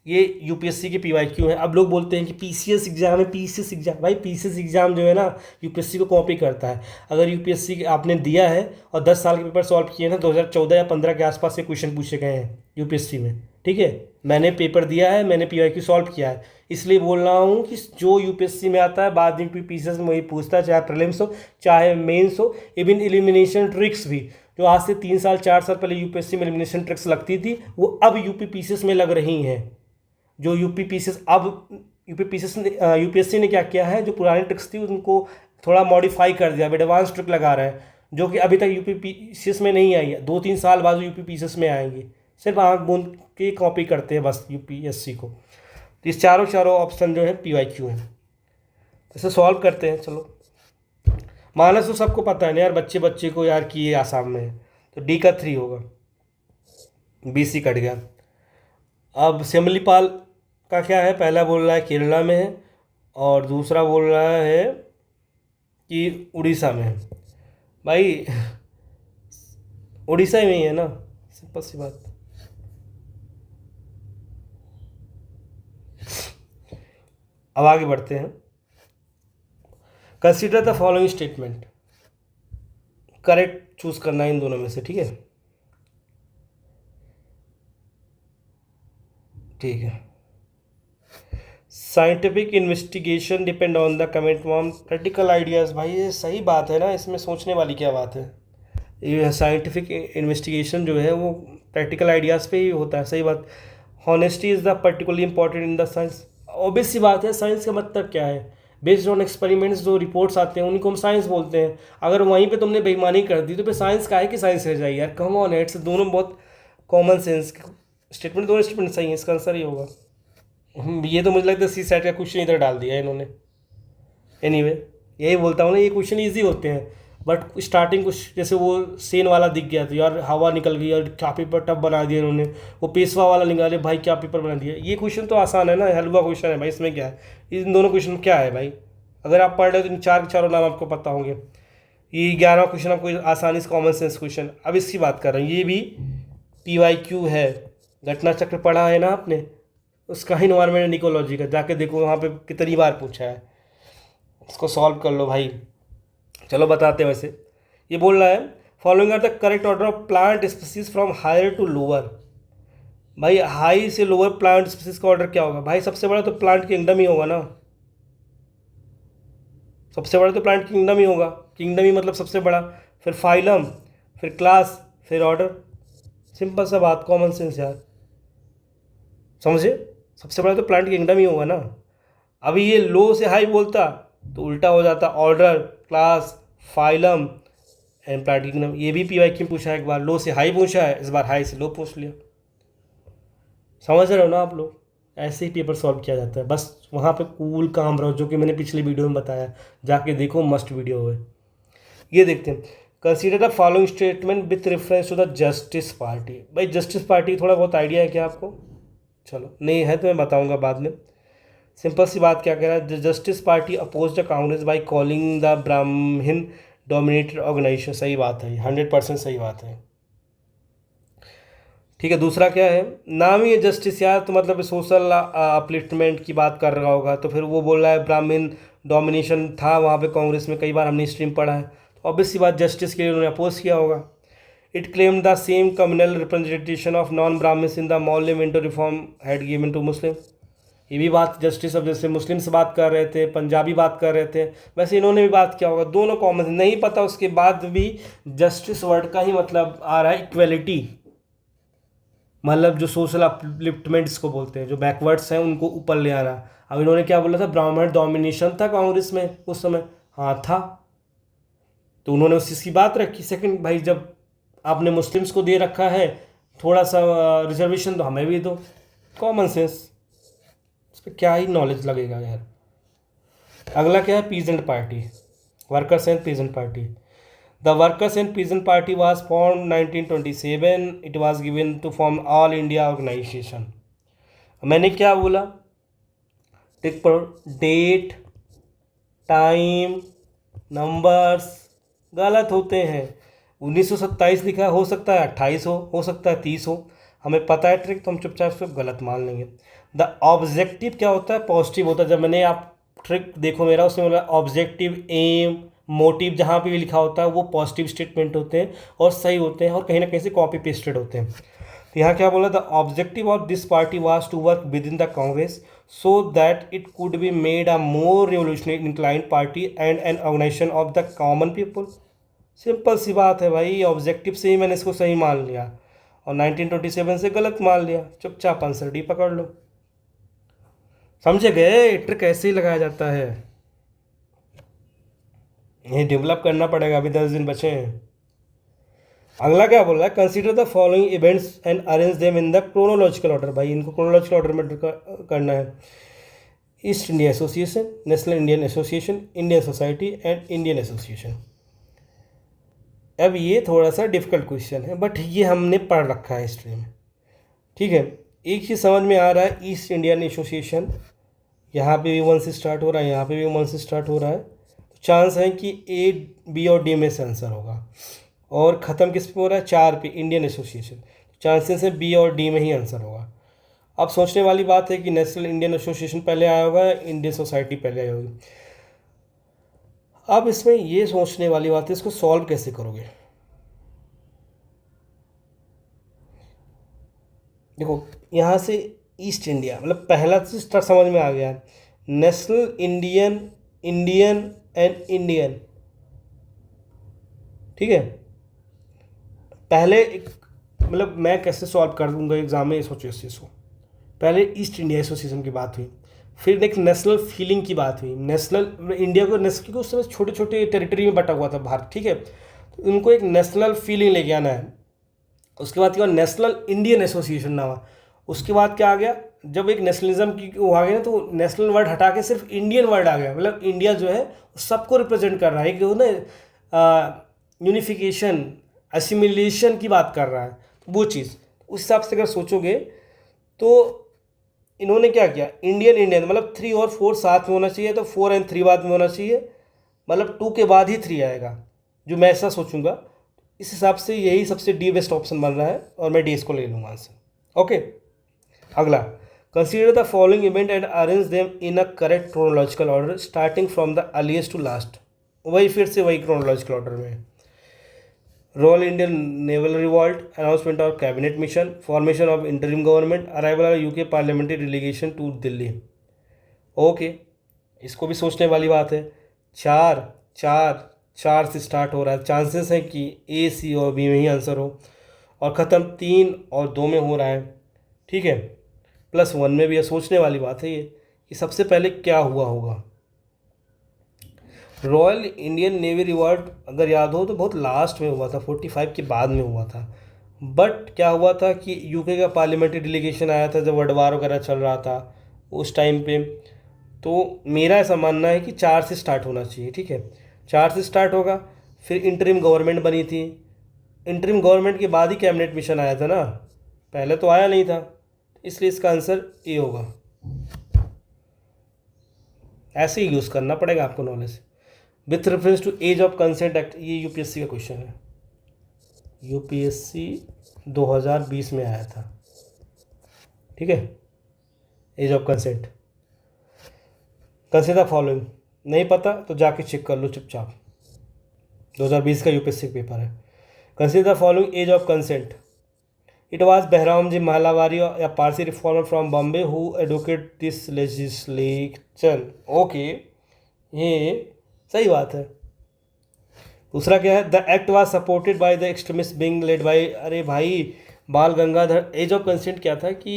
ये यूपीएससी के पीवाईक्यू हैं। अब लोग बोलते हैं कि पीसीएस एग्जाम है, पीसीएस एग्जाम। भाई पीसीएस एग्जाम जो है ना यूपीएससी को कॉपी करता है। अगर यूपीएससी आपने दिया है और 10 साल के पेपर सॉल्व किए ना, 2014 या 15 के आसपास से क्वेश्चन पूछे गए हैं यूपीएससी में, ठीक है। मैंने पेपर दिया है, मैंने पीवाईक्यू सॉल्व किया है, इसलिए बोल रहा हूँ कि जो यूपीएससी में आता है बाद में पीसीएस में वही पूछता है, चाहे प्रीलिम्स हो चाहे मेंस हो। इवन एलिमिनेशन ट्रिक्स भी जो आज से 3 साल 4 साल पहले यूपीएससी में एलिमिनेशन ट्रिक्स लगती थी, वो अब यूपी पीसीएस में लग रही हैं। जो यूपी पीसीएस अब यूपीएससी ने क्या किया है, जो पुरानी ट्रिक्स थी उनको थोड़ा मॉडिफाई कर दिया, एडवांस ट्रिक लगा रहे हैं जो कि अभी तक यूपी पीसीएस में नहीं आई है। 2-3 साल बाद यूपी पीसीएस में आएंगी। सिर्फ आँख बूंद के कॉपी करते हैं बस यूपीएससी को। तो इस चारों ऑप्शन जो है पीवाईक्यू है, इसे सॉल्व करते हैं। चलो मानस तो सबको पता है ना यार, बच्चे बच्चे को यार कि ये आसाम में है, तो डी का 3 होगा, बीसी कट गया। अब सिमलीपाल का क्या है, पहला बोल रहा है केरला में है और दूसरा बोल रहा है कि उड़ीसा में है। भाई उड़ीसा में ही है ना, सिंपल सी बात। अब आगे बढ़ते हैं। Consider the following statement, correct choose करना है इन दोनों में से, ठीक है। ठीक है। Scientific investigation depend on the comment from practical ideas. भाई ये सही बात है ना, इसमें सोचने वाली क्या बात है? ये साइंटिफिक इन्वेस्टिगेशन जो है वो प्रैक्टिकल आइडियाज़ पे ही होता है, सही बात। Honesty is the particularly important in the science. Obvious सी बात है, साइंस का मतलब क्या है? बेस्ड ऑन एक्सपेरिमेंट्स जो रिपोर्ट्स आते हैं उन्हीं को हम साइंस बोलते हैं। अगर वहीं पे तुमने बेईमानी कर दी तो फिर साइंस का है कि साइंस रह जाएगी यार, कम ऑन इट्स। दोनों बहुत कॉमन सेंस स्टेटमेंट, दोनों स्टेटमेंट सही है, इसका आंसर ही होगा। ये तो मुझे लगता है सी सेट का क्वेश्चन इधर डाल दिया है इन्होंने। एनीवे यही बोलता हूँ ना, ये क्वेश्चन ईजी होते हैं, बट स्टार्टिंग कुछ जैसे वो सेन वाला दिख गया तो यार हवा निकल गई और क्या पेपर टफ बना दिया इन्होंने। वो पेशवा वाला निकाले, भाई क्या पेपर बना दिया। ये क्वेश्चन तो आसान है ना, हलवा क्वेश्चन है भाई, इसमें क्या है? इन दोनों क्वेश्चन क्या है भाई? अगर आप पढ़ रहे हो तो इन चार के चारों नाम आपको पता होंगे। ये 11वां क्वेश्चन आपको आसानी से कॉमन सेंस क्वेश्चन। अब इसकी बात कर रहे हैं, ये भी पीवाईक्यू है। घटना चक्र पढ़ा है ना आपने, उसका ही इन्वायरमेंट एंड इकोलॉजी का, जाके देखो वहाँ पे कितनी बार पूछा है। इसको सॉल्व कर लो भाई। चलो बताते हैं। वैसे ये बोल रहा है following are the correct order of plant species from higher to lower. भाई हाई से लोअर प्लांट स्पीसीज का ऑर्डर क्या होगा? भाई सबसे बड़ा तो प्लांट किंगडम ही होगा ना, सबसे बड़ा तो प्लांट किंगडम ही होगा। किंगडम ही मतलब सबसे बड़ा, फिर फाइलम, फिर क्लास, फिर ऑर्डर। सिंपल सा बात, कॉमन सेंस यार, समझे? सबसे बड़ा तो प्लांट किंगडम ही होगा ना। अभी ये लो से हाई बोलता तो उल्टा हो जाता, order, class, phylum and plant kingdom. ये भी पीवाईक्यू पूछा है, एक बार लो से हाई पूछा है, इस बार हाई से लो पूछ लिया। समझ रहे हो ना आप लोग? ऐसे ही पेपर सॉल्व किया जाता है, बस वहाँ पे कूल काम रहो, जो कि मैंने पिछले वीडियो में बताया, जाके देखो, मस्ट वीडियो है। ये देखते हैं, consider the following statement with reference to the justice party. भाई जस्टिस पार्टी थोड़ा बहुत आइडिया है क्या आपको? चलो नहीं है तो मैं बताऊंगा बाद में। सिंपल सी बात क्या कह रहा है, the justice party oppose the Congress by calling the Brahmin dominated organisation. सही बात है, 100% सही बात है। ठीक है, दूसरा क्या है, नाम ही है जस्टिस यार, तो मतलब सोशल अपलिफ्टमेंट की बात कर रहा होगा, तो फिर वो बोल रहा है ब्राह्मण डोमिनेशन था वहाँ पे कांग्रेस में, कई बार हमने स्ट्रीम पढ़ा है, तो ऑब्वियस सी बात जस्टिस के लिए उन्होंने अपोज किया होगा। It claim the same communal representation of non Brahmins in the monumental reform had given to Muslim. ये भी बात जस्टिस, अब जैसे मुस्लिम से बात कर रहे थे, पंजाबी बात कर रहे थे, वैसे इन्होंने भी बात किया होगा, दोनों कॉमन नहीं पता, उसके बाद भी जस्टिस वर्ड का ही मतलब आ रहा है इक्वलिटी, मतलब जो सोशल अपलिफ्टमेंट्स को बोलते हैं, जो बैकवर्ड्स हैं उनको ऊपर ले आना। अब इन्होंने क्या बोला था, ब्राह्मण डोमिनेशन था कांग्रेस में उस समय, हाँ था, तो उन्होंने उस चीज़ की बात रखी। सेकंड भाई, जब आपने मुस्लिम्स को दे रखा है थोड़ा सा रिजर्वेशन, तो हमें भी दो, कॉमन सेंस, इस पर क्या ही नॉलेज लगेगा यार। अगला क्या है, peasant party, workers and peasant party. The Workers and Peasant Party was formed 1927. It was given to form All India Organization. मैंने क्या बोला, टिक पर डेट, टाइम, नंबर्स गलत होते हैं। 1927 लिखा है, हो सकता है 28 हो सकता है 30 हो, हमें पता है ट्रिक, तो हम चुपचाप से गलत मान लेंगे। द ऑब्जेक्टिव क्या होता है, पॉजिटिव होता है। जब मैंने आप ट्रिक देखो मेरा, उसमें बोला ऑब्जेक्टिव, एम, मोटिव, जहाँ पे भी लिखा होता है वो पॉजिटिव स्टेटमेंट होते हैं और सही होते हैं और कहीं ना कहीं से कॉपी पेस्टेड होते हैं। तो यहाँ क्या बोला, the objective of this party was to work within the Congress so that it could be made a more revolutionary inclined party and an organisation of the common people. Simple सी बात है भाई, ऑब्जेक्टिव से ही मैंने इसको सही मान लिया और 1927 से गलत मान लिया, चुपचाप आंसर डी पकड़ लो। समझे गए, ट्रिक ऐसे ही लगाया जाता है, ये डेवलप करना पड़ेगा, अभी 10 दिन बचे हैं। अगला क्या बोल रहा है, consider the following events and arrange them in the chronological order. भाई इनको क्रोनोलॉजिकल ऑर्डर में करना है। East India association, national Indian association, Indian society and Indian association. अब ये थोड़ा सा डिफिकल्ट क्वेश्चन है, बट ये हमने पढ़ रखा है हिस्ट्री में, ठीक है। एक चीज़ समझ में आ रहा है, ईस्ट इंडियन एसोसिएशन, यहाँ पे भी 1 से स्टार्ट हो रहा है, यहाँ पे भी 1 से स्टार्ट हो रहा है, तो चांस है कि ए, बी और डी में से आंसर होगा। और ख़त्म किस पे हो रहा है, 4 पे, इंडियन एसोसिएशन, चांसेस है बी और डी में ही आंसर होगा। अब सोचने वाली बात है कि नेशनल इंडियन एसोसिएशन पहले आया होगा, इंडियन सोसाइटी पहले आई होगी। अब इसमें ये सोचने वाली बात है, इसको सॉल्व कैसे करोगे। देखो यहाँ से ईस्ट इंडिया, मतलब पहला से स्टार्ट समझ में आ गया, national Indian, Indian and Indian, ठीक है। पहले मतलब मैं कैसे सॉल्व कर दूंगा एग्जाम में, सोचो इस चीज़ को। पहले ईस्ट इंडिया एसोसिएशन की बात हुई, फिर एक नेशनल फीलिंग की बात हुई, नेशनल इंडिया को, नेशनल, क्योंकि उस समय छोटे छोटे टेरिटरी में बटा हुआ था भारत, ठीक है, तो उनको एक नेशनल फीलिंग लेके आना है। उसके बाद क्या, नेशनल इंडियन एसोसिएशन नाम। उसके बाद क्या आ गया, जब एक नेशनलिज्म की वो आ गया ना, तो नेशनल वर्ड हटा के सिर्फ इंडियन वर्ड आ गया, मतलब इंडिया जो है सबको रिप्रेजेंट कर रहा है, कि ना यूनिफिकेशन, असिमिलेशन की बात कर रहा है, वो चीज़ उस हिसाब से अगर सोचोगे तो इन्होंने क्या किया, इंडियन, इंडियन मतलब 3 और 4 साथ में होना चाहिए, तो 4 एंड 3 बाद में होना चाहिए, मतलब 2 के बाद ही 3 आएगा, जो मैं ऐसा सोचूंगा। इस हिसाब से यही सबसे डी बेस्ट ऑप्शन बन रहा है और मैं डी इसको ले लूँगा आंसर। ओके, अगला, consider the following event and arrange them in a correct chronological order starting from the earliest to last. वही फिर से वही क्रोनोलॉजिकल ऑर्डर में, royal Indian naval revolt, announcement of cabinet mission, formation of interim government, arrival of UK parliamentary delegation to Delhi. Okay, इसको भी सोचने वाली बात है। 4 से स्टार्ट हो रहा है, चांसेस है कि ए, सी और बी में ही आंसर हो, और ख़त्म 3 और 2 में हो रहा है, ठीक है, +1 में भी है। सोचने वाली बात है ये कि सबसे पहले क्या हुआ होगा। रॉयल इंडियन नेवी रिवॉर्ड अगर याद हो तो बहुत लास्ट में हुआ था, 45 के बाद में हुआ था, बट क्या हुआ था कि यूके का पार्लियामेंट्री डेलीगेशन आया था जब वर्ल्ड वार वगैरह चल रहा था उस टाइम पे। तो मेरा ऐसा मानना है कि 4 से स्टार्ट होना चाहिए, ठीक है, 4 से स्टार्ट होगा। फिर इंटरिम गवर्नमेंट बनी थी, इंटरिम गवर्नमेंट के बाद ही कैबिनेट मिशन आया था ना, पहले तो आया नहीं था, इसलिए इसका आंसर ए होगा। ऐसे ही यूज़ करना पड़ेगा आपको knowledge. With reference to age of consent act, ये यूपीएससी का क्वेश्चन है, यूपीएससी 2020 में आया था, ठीक है। Age of consent, consider following, नहीं पता तो जाके चेक कर लो चुपचाप, 2020 का यूपीएससी पेपर है। Consider following age of consent, it was Behramji Malabari या Parsi reformer from Bombay who advocate this legislation. Okay, ये सही बात है। दूसरा क्या है, the act was supported by the extremist being led by, अरे भाई बाल गंगाधर। एज ऑफ कंसेंट क्या था कि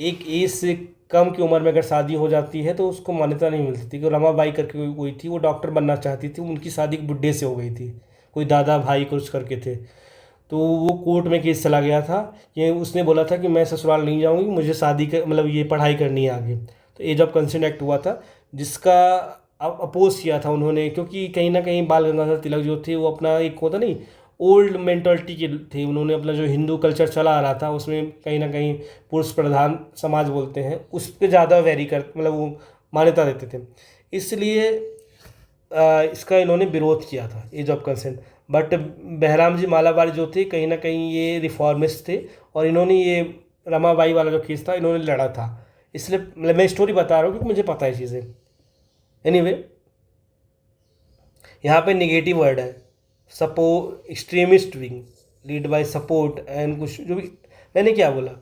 एक एज से कम की उम्र में अगर शादी हो जाती है तो उसको मान्यता नहीं मिलती थी। कि रमाबाई करके कोई थी, वो डॉक्टर बनना चाहती थी, उनकी शादी एक बुड्ढे से हो गई थी, कोई दादा भाई कुछ करके थे। तो वो कोर्ट में केस चला गया था, ये उसने बोला था कि मैं ससुराल नहीं जाऊंगी, मुझे शादी कर मतलब ये पढ़ाई करनी है आगे। तो एज ऑफ कंसेंट एक्ट हुआ था, जिसका अपोज किया था उन्होंने, क्योंकि कहीं ना कहीं बाल गंगाधर तिलक जो थे वो अपना एक होता नहीं ओल्ड मेंटालिटी के थे। उन्होंने अपना जो हिंदू कल्चर चला आ रहा था उसमें कहीं ना कहीं पुरुष प्रधान समाज बोलते हैं उस पर ज़्यादा वेरी कर मतलब वो मान्यता देते थे, इसलिए इसका इन्होंने विरोध किया था age of consent. But Behramji Malabari जो थे कहीं ना कहीं ये रिफॉर्मिस्ट थे, और इन्होंने ये रमाबाई वाला जो केस था इन्होंने लड़ा था। इसलिए मतलब मैं स्टोरी बता रहा हूँ क्योंकि मुझे पता है चीज़ें। एनीवे यहाँ पे निगेटिव वर्ड है, support extremist wing lead by support and कुछ जो भी। मैंने क्या बोला,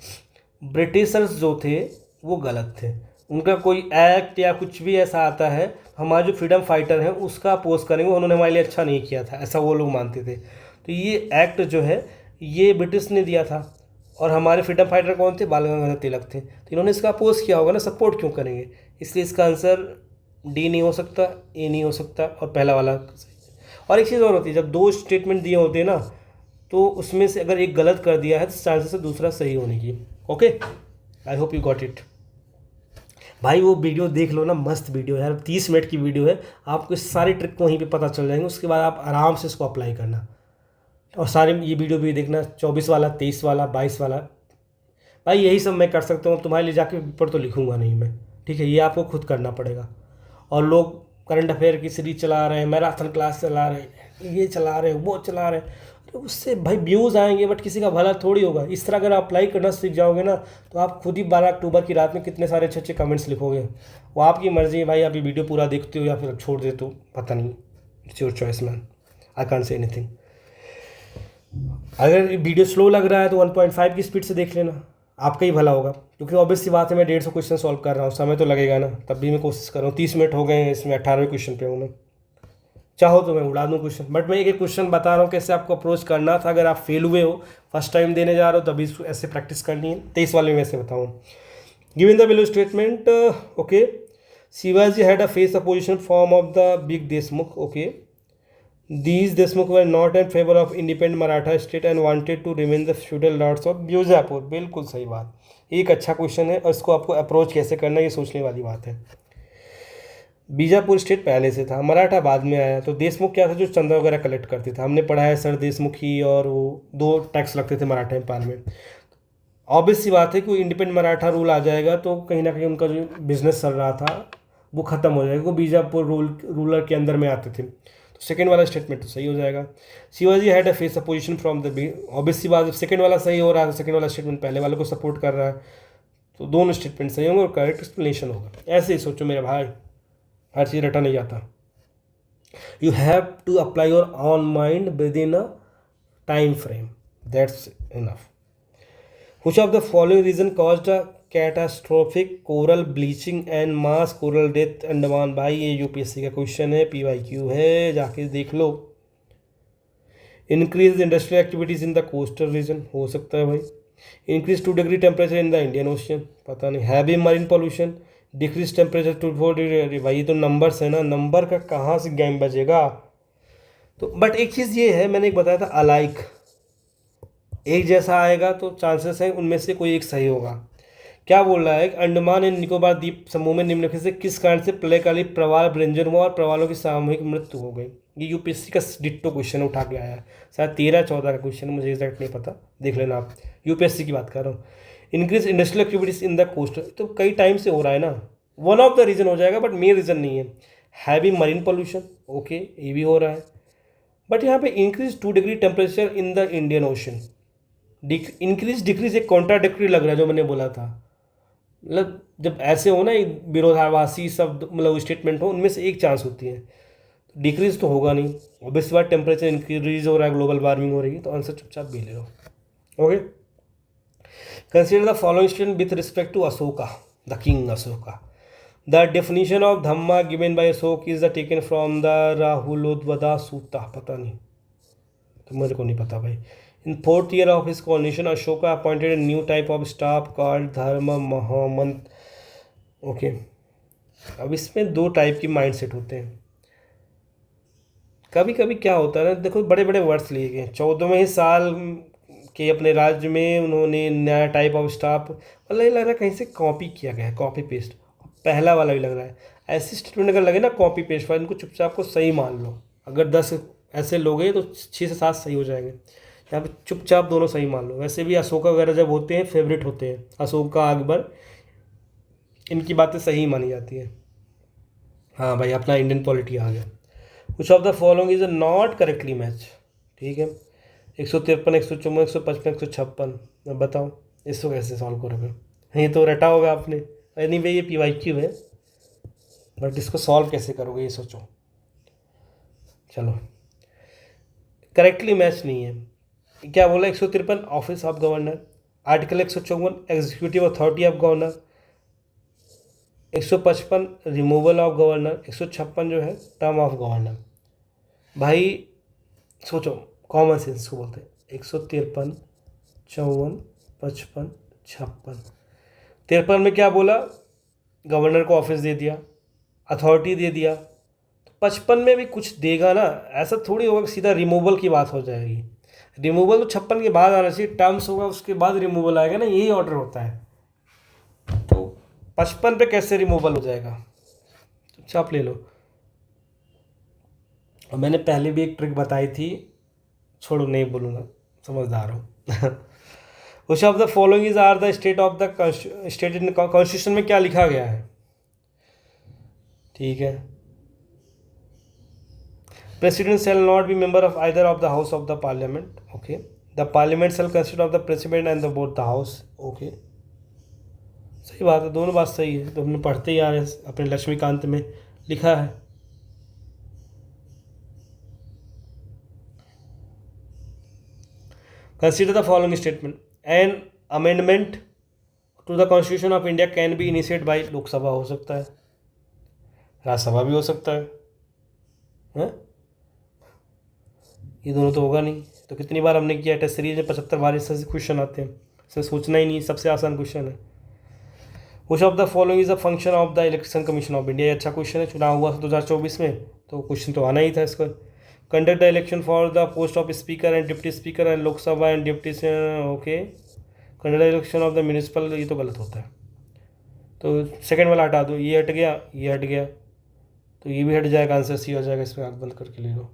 ब्रिटिशर्स जो थे वो गलत थे, उनका कोई एक्ट या कुछ भी ऐसा आता है हमारे जो फ्रीडम फाइटर हैं उसका अपोज करेंगे, उन्होंने हमारे लिए अच्छा नहीं किया था, ऐसा वो लोग मानते थे। तो ये एक्ट जो है ये ब्रिटिश ने दिया था, और हमारे फ्रीडम फाइटर कौन थे, बाल गंगाधर तिलक थे, तो इन्होंने इसका अपोज किया होगा ना, सपोर्ट क्यों करेंगे। इसलिए इसका आंसर डी नहीं हो सकता, ए नहीं हो सकता, और पहला वाला सही। और एक चीज़ और होती है, जब दो स्टेटमेंट दिए होते हैं ना, तो उसमें से अगर एक गलत कर दिया है तो चांसेस है दूसरा सही होने की। Okay, I hope you got it. भाई वो वीडियो देख लो ना, मस्त वीडियो है यार, 30 मिनट की वीडियो है, आपको सारी ट्रिक वहीं पे पता चल जाएंगे, उसके बाद आप आराम से इसको अप्लाई करना। और सारे ये वीडियो भी देखना, 24 वाला, 23 वाला, 22 वाला। भाई यही सब मैं कर सकता हूँ, तुम्हारे लिए जाके पेपर तो लिखूंगा नहीं मैं, ठीक है, ये आपको खुद करना पड़ेगा। और लोग करंट अफेयर की सीरीज चला रहे हैं, मैराथन क्लास चला रहे हैं, ये चला रहे हैं, वो चला रहे हैं, तो उससे भाई व्यूज़ आएंगे बट किसी का भला थोड़ी होगा। इस तरह अगर आप अप्लाई करना सीख जाओगे ना, तो आप खुद ही 12 अक्टूबर की रात में कितने सारे अच्छे अच्छे कमेंट्स लिखोगे। वो आपकी मर्ज़ी है भाई, आप ये वीडियो पूरा देखते हो या फिर छोड़ देते हो, पता नहीं, it's your choice man, I can't say anything. अगर वीडियो स्लो लग रहा है तो 1.5 की स्पीड से देख लेना, आपका ही भला होगा। क्योंकि ऑब्वियस सी बात है, मैं 150 क्वेश्चन सॉल्व कर रहा हूँ, समय तो लगेगा ना, तब भी मैं कोशिश कर रहा हूँ। 30 मिनट हो गए हैं, इसमें 18वें क्वेश्चन पे हूँ मैं। चाहो तो मैं उड़ा दूँ क्वेश्चन, बट मैं एक एक क्वेश्चन बता रहा हूँ कैसे आपको अप्रोच करना था। अगर आप फेल हुए हो, फर्स्ट टाइम देने जा रहे हो, तभी ऐसे प्रैक्टिस करनी है। 23 वाले में वैसे बताऊँ। Given the below statement, okay, Shivaji had a face opposition form of the big Deshmukh, okay, these Deshmukh were not in favor of independent Maratha state and wanted to remain the feudal lords of Bijapur. बिल्कुल सही बात, एक अच्छा question है, और इसको आपको approach कैसे करना है ये सोचने वाली बात है। बीजापुर स्टेट पहले से था, मराठा बाद में आया। तो देशमुख क्या था, जो चंदा वगैरह कलेक्ट करते थे, हमने पढ़ा है सर देशमुखी, और वो 2 टैक्स लगते थे मराठा एम्पायर में। ऑब्वियस सी बात है कि इंडिपेंडेंट मराठा रूल आ जाएगा तो कहीं ना कहीं उनका जो बिजनेस चल रहा था वो ख़त्म हो जाएगा, वो बीजापुर रूलर के अंदर में आते थे। सेकेंड वाला स्टेटमेंट तो सही हो जाएगा। Shivaji had a face opposition from the obvious सी बात, सेकेंड वाला सही हो रहा है, सेकेंड वाला स्टेटमेंट पहले वाले को सपोर्ट कर रहा है, तो दोनों स्टेटमेंट सही होंगे और करेक्ट एक्सप्लेनेशन होगा। ऐसे ही सोचो मेरे भाई, हर चीज़ रटा नहीं जाता। You have to apply your own mind within a time frame, that's enough. Which of the following reason caused a catastrophic coral bleaching and mass coral death Andaman? भाई ये यूपीएससी का क्वेश्चन है, PYQ है, जाके देख लो। Increase industrial activities in the coastal region, हो सकता है भाई। Increase 2 degree temperature in the Indian Ocean, पता नहीं। Heavy marine pollution, decrease temperature to 4 degree, भाई ये तो नंबर्स है ना, नंबर का कहाँ से गेम बजेगा। तो बट एक चीज़ ये है, मैंने एक बताया था अलाइक, एक जैसा आएगा तो चांसेस हैं उनमें से कोई एक सही होगा। क्या बोल रहा है, अंडमान एंड निकोबार द्वीप समूह में निम्नलिखित से किस कारण से प्रलयकालीन प्रवाल व्यंजन हुआ और प्रवालों की सामूहिक मृत्यु हो गई। ये यूपीएससी का डिट्टो क्वेश्चन उठा के आया है, शायद 13-14 का क्वेश्चन, मुझे एग्जैक्ट नहीं पता, देख लेना आप, यूपीएससी की बात कर रहा हूँ। Increase industrial activities in the coast, तो कई टाइम से हो रहा है ना, वन ऑफ द रीजन हो जाएगा बट मेन रीजन नहीं है। हैवी मरीन पॉल्यूशन, ओके, ये भी हो रहा है, बट यहाँ पे increase 2 degree temperature in the Indian ocean, increase decrease एक कॉन्ट्राडिक्टरी लग रहा है जो मैंने बोला था। मतलब जब ऐसे हो ना विरोधाभासी शब्द मतलब स्टेटमेंट हो, उनमें से एक चांस होती है, डिक्रीज तो होगा नहीं। ऑब्वियसली बात टेम्परेचर इंक्रीज हो रहा है, ग्लोबल वार्मिंग हो रही है, तो आंसर चुपचाप भी ले लो। Okay, consider the following statement with respect to Ashoka, the king Ashoka. The definition of dhamma given by Ashok is the taken from the Rahulovada Sutta. पता नहीं, तो मेरे को नहीं पता भाई. In 4th year of his coronation, Ashoka appointed a new type of staff called Dharma Mahamant. Okay, अब इसमें 2 टाइप की माइंड सेट होते हैं. कभी कभी क्या होता है ना, देखो बड़े बड़े वर्ड्स लिए गए. 14वें साल के अपने राज्य में उन्होंने नया टाइप ऑफ स्टाफ, मतलब ये लग रहा है कहीं से कॉपी किया गया है, कॉपी पेस्ट. पहला वाला भी लग रहा है. ऐसी स्टेटमेंट अगर लगे ना कॉपी पेस्ट वाले, इनको चुपचाप को सही मान लो. अगर 10 ऐसे लोग हैं तो 6 से 7 सही हो जाएंगे. यहाँ पे चुपचाप दोनों सही मान लो. वैसे भी अशोका वगैरह जब होते हैं फेवरेट होते हैं, अशोका अकबर, इनकी बातें सही मानी जाती हैं. हाँ भाई, अपना इंडियन पॉलिटी आ गया. कुछ of the following is not correctly match. ठीक है, 153, 154, 155, 156. अब बताओ इसको कैसे सॉल्व करोगे. ये तो रटा होगा आपने. एनीवे ये PYQ है, बट इसको सॉल्व कैसे करोगे ये सोचो. चलो, करेक्टली मैच नहीं है. क्या बोला, 153 office of governor, article 154 executive authority of governor, 155 removal of governor, 156 जो है टर्म ऑफ गवर्नर. भाई सोचो, कॉमन सेंस को बोलते हैं. 153, 54, 55, 56. 53 में क्या बोला, गवर्नर को ऑफिस दे दिया, अथॉरिटी दे दिया. तो 55 में भी कुछ देगा ना. ऐसा थोड़ी होगा कि सीधा रिमूवल की बात हो जाएगी. रिमूवल तो 56 के बाद आना चाहिए. टर्म्स होगा उसके बाद रिमूवल आएगा ना, यही ऑर्डर होता है. तो 55 पे कैसे रिमूवल हो जाएगा, चुपचाप ले लो. और मैंने पहले भी एक ट्रिक बताई थी, छोड़ो नहीं बोलूँगा, समझदार हो. Which of the following is are the state of the state in constitution में क्या लिखा गया है. ठीक है, president shall not be member of either of the house of the parliament. Okay, the parliament shall consist of the president and the both the house. Okay, सही बात है, दोनों बात सही है. तो हमने पढ़ते ही आ रहे हैं, अपने लक्ष्मीकांत में लिखा है. Consider the following statement. An amendment to the constitution of India can be initiate by Lok Sabha. हो सकता है, राज्यसभा भी हो सकता है. ये दोनों तो होगा नहीं. तो कितनी बार हमने किया टेस्ट सीरीज में, 75 बार इससे क्वेश्चन आते हैं. इसमें सोचना ही नहीं, सबसे आसान क्वेश्चन है. विच of the following is a function of the election commission of India. ये अच्छा क्वेश्चन है. चुनाव हुआ था 2024 में, तो क्वेश्चन तो आना ही था इसका. Conduct the election for the post of speaker and deputy speaker and Lok Sabha and deputy. Okay, conduct the election of the municipal. ये तो गलत होता है, तो सेकेंड वाला हटा दो. ये हट गया, ये हट गया, तो ये भी हट जाएगा. आंसर सी हो जाएगा. इसमें आँख बंद करके ले लो.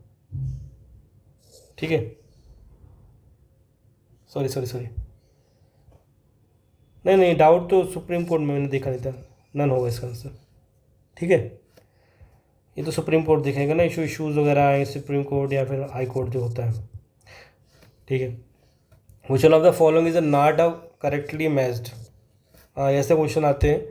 ठीक है, सॉरी नहीं, डाउट तो सुप्रीम कोर्ट में मैंने देखा नहीं था. नन होगा इसका आंसर. ठीक है, ये तो सुप्रीम कोर्ट देखेगा ना. इश्यूज़ वगैरह आए सुप्रीम कोर्ट या फिर हाई कोर्ट जो होता है. ठीक है, which one of the following is a not a correctly matched. हाँ, ऐसे क्वेश्चन आते हैं.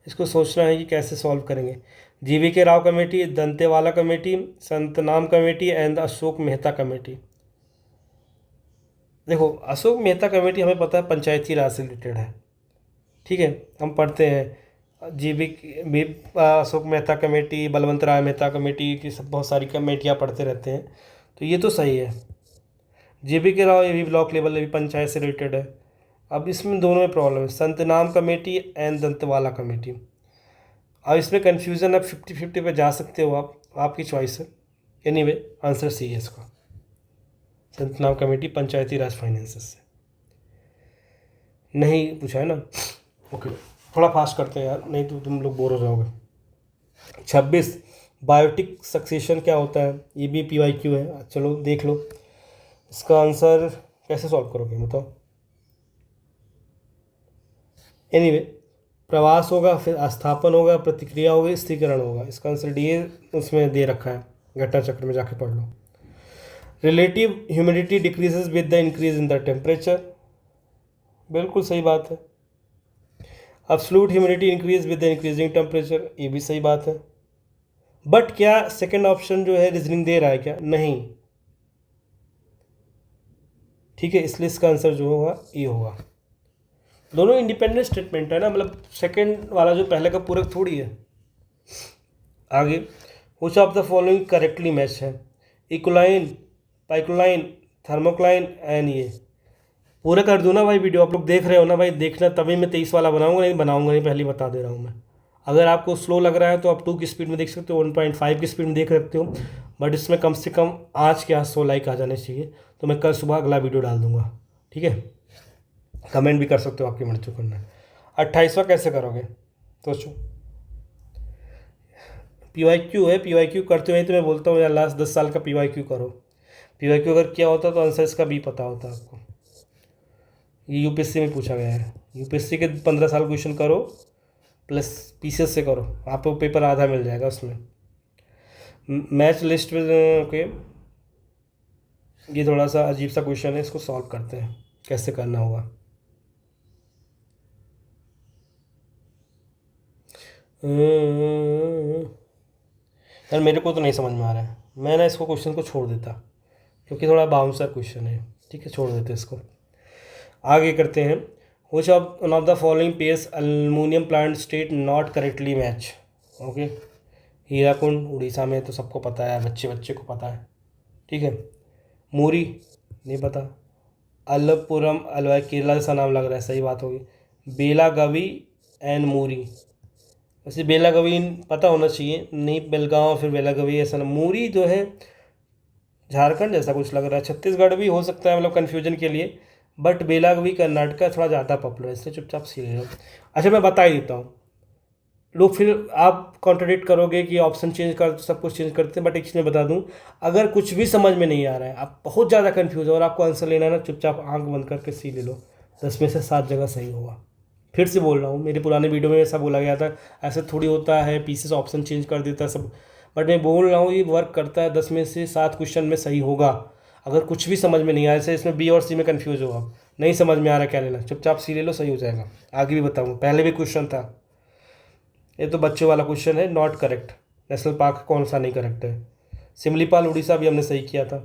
इसको सोचना है कि कैसे सॉल्व करेंगे. GVK Rao committee, Dantwala committee, Santhanam committee and Ashok Mehta committee. देखो, अशोक मेहता कमेटी हमें पता है पंचायती राज से रिलेटेड है. ठीक है, हम पढ़ते हैं अशोक मेहता कमेटी, बलवंत राय मेहता कमेटी की, सब बहुत सारी कमेटियाँ पढ़ते रहते हैं. तो ये तो सही है. GVK राव, ये भी ब्लॉक लेवल, भी पंचायत से रिलेटेड है. अब इसमें दोनों में प्रॉब्लम है, संतनाम कमेटी एंड दंतेवाला कमेटी. अब इसमें कन्फ्यूज़न, अब 50-50 पे जा सकते हो आप, आपकी चॉइस है. एनीवे आंसर सी है इसका. संतनाम कमेटी पंचायती राज फाइनेंसेस से. नहीं पूछा है ना. ओके, थोड़ा फास्ट करते हैं यार, नहीं तो तुम लोग बोर हो जाओगे. 26 बायोटिक सक्सेशन क्या होता है. ये भी PYQ है. चलो देख लो, इसका आंसर कैसे सॉल्व करोगे बताओ. एनीवे, प्रवास होगा, फिर अस्थापन होगा, प्रतिक्रिया होगी, स्थिरीकरण होगा. इसका आंसर डी उसमें दे रखा है, घटना चक्र में जाके पढ़ लो. Relative humidity decreases with the increase in the temperature. बिल्कुल सही बात है. Absolute humidity increase with the increasing temperature. ये भी सही बात है. बट क्या सेकंड ऑप्शन जो है रीजनिंग दे रहा है क्या. नहीं. ठीक है, इसलिए इसका आंसर जो होगा ये होगा. दोनों इंडिपेंडेंट स्टेटमेंट है ना, मतलब सेकंड वाला जो पहले का पूरक थोड़ी है। आगे, which of the following correctly match है? इक्विलाइन, पाइक्विलाइन, थर्मोक्लाइन एंड ये पूरा कर दूँ ना भाई। वीडियो आप लोग देख रहे हो ना भाई, देखना तभी मैं 23 वाला बनाऊंगा, नहीं बनाऊंगा नहीं, पहले ही बता दे रहा हूँ मैं। अगर आपको स्लो लग रहा है तो आप 2 की स्पीड में देख सकते हो, 1.5 की स्पीड में देख सकते हो, बट इसमें कम से कम आज के आज 100 लाइक आ जाने चाहिए, तो मैं कल सुबह अगला वीडियो डाल दूंगा। ठीक है, कमेंट भी कर सकते हो आपकी मर्जी करना है। 28वां कैसे करोगे सोचो। PYQ है, PYQ करते हुए तो मैं बोलता हूँ यार लास्ट 10 साल का PYQ करो। PYQ अगर क्या होता तो आंसर इसका भी पता होता आपको। ये यूपीएससी में पूछा गया है, यूपीएससी के 15 साल क्वेश्चन करो प्लस पीसीएस से करो, आपको पेपर आधा मिल जाएगा उसमें। मैच लिस्ट में ओके, ये थोड़ा सा अजीब सा क्वेश्चन है, इसको सॉल्व करते हैं कैसे करना होगा। यार मेरे को तो नहीं समझ में आ रहा है, मैं ना इसको क्वेश्चन को छोड़ देता क्योंकि थोड़ा बाउंसर क्वेश्चन है। ठीक है, छोड़ देते इसको, आगे करते हैं। Which of one of the following pairs aluminium plant state not correctly match? Okay, Hirakud Orissa में तो सबको पता है, बच्चे बच्चे को पता है। ठीक है, मूरी नहीं पता, अलपुरम अलवाई केरला जैसा नाम लग रहा है, सही बात होगी। बेलागवी एंड मूरी, वैसे बेलागवी पता होना चाहिए, नहीं बेलगांव फिर बेलागवी ऐसा ना। मूरी जो है झारखंड जैसा कुछ लग रहा है, छत्तीसगढ़ भी हो सकता है, मतलब कन्फ्यूजन के लिए, बट बेलागवी कर्नाटका थोड़ा ज़्यादा पॉपुलर है, इसलिए चुपचाप सी ले लो। अच्छा मैं बता ही देता हूँ, लोग फिर आप कॉन्ट्रडिक्ट करोगे कि ऑप्शन चेंज कर सब कुछ चेंज करते हैं, बट एक चीज़ मैं बता दूं, अगर कुछ भी समझ में नहीं आ रहा है, आप बहुत ज़्यादा कंफ्यूज हो और आपको आंसर लेना है ना, चुपचाप आंख बंद करके सी ले लो, 10 में से 7 जगह सही होगा। फिर से बोल रहा हूँ, मेरे पुराने वीडियो में ऐसा बोला गया था, ऐसे थोड़ी होता है पीसीएस ऑप्शन चेंज कर देता है सब, बट मैं बोल रहा हूँ ये वर्क करता है, 10 में से 7 क्वेश्चन में सही होगा। अगर कुछ भी समझ में नहीं आया, जैसे इसमें बी और सी में कन्फ्यूज हो आप, नहीं समझ में आ रहा क्या लेना, चुपचाप सी ले लो, सही हो जाएगा। आगे भी बताऊँगा, पहले भी क्वेश्चन था, ये तो बच्चों वाला क्वेश्चन है, नॉट करेक्ट। नेशनल पार्क कौन सा नहीं करेक्ट है? सिमलीपाल उड़ीसा भी हमने सही किया था,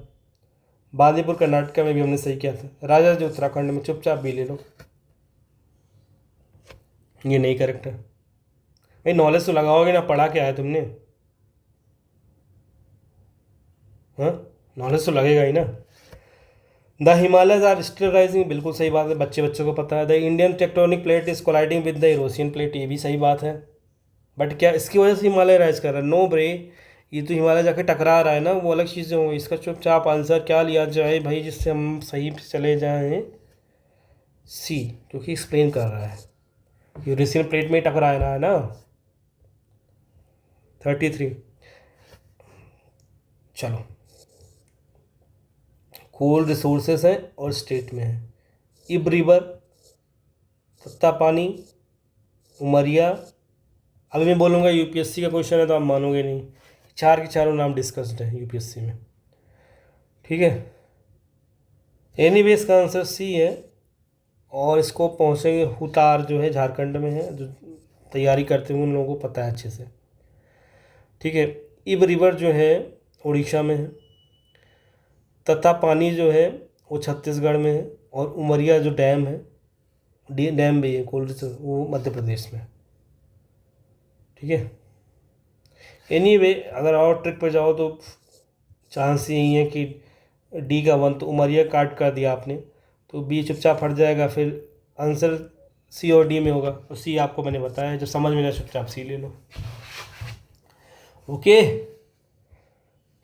बांदीपुर कर्नाटका में भी हमने सही किया था, राजा जो उत्तराखंड में, चुपचाप भी ले लो, ये नहीं करेक्ट है। भाई नॉलेज तो लगाओगे ना, पढ़ा क्या है तुमने? हाँ, नॉलेज तो लगेगा ही ना। The Himalayas are still rising, बिल्कुल सही बात है, बच्चे बच्चों को पता है। The Indian tectonic plate is colliding with the Eurasian plate, ये भी सही बात है, बट क्या इसकी वजह से हिमालय राइज कर रहा है? नो ब्रे, ये तो हिमालय जाके टकरा रहा है ना, वो अलग चीज़ें होंगी। इसका चुपचाप आंसर क्या लिया जाए भाई, जिससे हम सही चले जाएं? सी, क्योंकि एक्सप्लेन कर रहा है, यूरेशियन प्लेट में टकरा है ना। 33, चलो, कोल रिसोर्सेस हैं और स्टेट में है, इब रिवर, तत्ता पानी, उमरिया। अभी मैं बोलूँगा यूपीएससी का क्वेश्चन है तो आप मानोगे नहीं, 4 के चारों नाम डिस्कस्ड है यूपीएससी में। ठीक है, एनीवे इसका आंसर सी है, और इसको पहुँचेंगे हुतार जो है झारखंड में है, जो तैयारी करते हुए उन लोगों को पता है अच्छे से। ठीक है, इब रिवर जो है उड़ीसा में है, तथा पानी जो है वो छत्तीसगढ़ में है, और उमरिया जो डैम है, डैम भी है कोल्ड, वो मध्य प्रदेश में। ठीक है, एनीवे अगर और ट्रिक पर जाओ तो चांस यही है कि डी का 1, तो उमरिया काट कर दिया आपने, तो बी चुपचाप हट जाएगा, फिर आंसर सी और डी में होगा, तो सी आपको मैंने बताया, जो समझ में ना चुपचाप सी ले लो। ओके,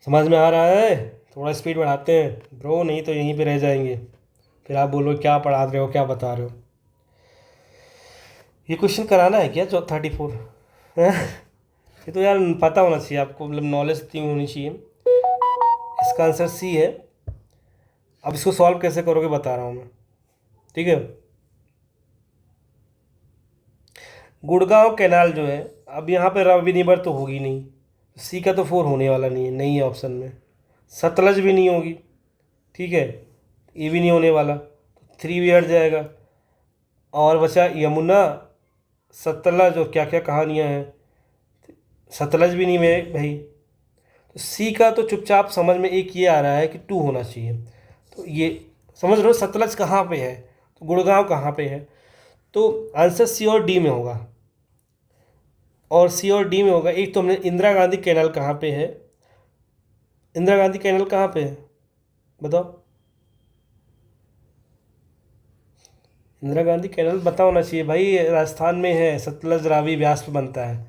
समझ में आ रहा है? थोड़ा स्पीड बढ़ाते हैं ब्रो, नहीं तो यहीं पे रह जाएंगे, फिर आप बोलो क्या पढ़ा रहे हो, क्या बता रहे हो। ये क्वेश्चन कराना है क्या जो 34? ये तो यार पता होना चाहिए आपको, मतलब नॉलेज इतनी होनी चाहिए। इसका आंसर सी है। अब इसको सॉल्व कैसे करोगे बता रहा हूँ मैं। ठीक है, गुड़गांव कैनाल जो है, अब यहाँ पे रवि निबर तो होगी नहीं, सी का तो 4 होने वाला नहीं है, नहीं है ऑप्शन में। सतलज भी नहीं होगी, ठीक है, ये भी नहीं होने वाला, 3 भी हट जाएगा, और बचा यमुना, सतलज, और क्या क्या कहानियाँ हैं, सतलज भी नहीं है भाई। तो सी का तो चुपचाप समझ में एक ये आ रहा है कि 2 होना चाहिए, तो ये समझ रहे हो सतलज कहाँ पे है, तो गुड़गांव कहाँ पे है, तो आंसर सी और डी में होगा, और सी और डी में होगा। एक तो हमने इंदिरा गांधी कैनाल कहाँ पे है, इंदिरा गांधी कैनाल कहाँ पे है बताओ, इंदिरा गांधी कैनाल पता होना चाहिए भाई, राजस्थान में है, सतलज रावी व्यास पे बनता है।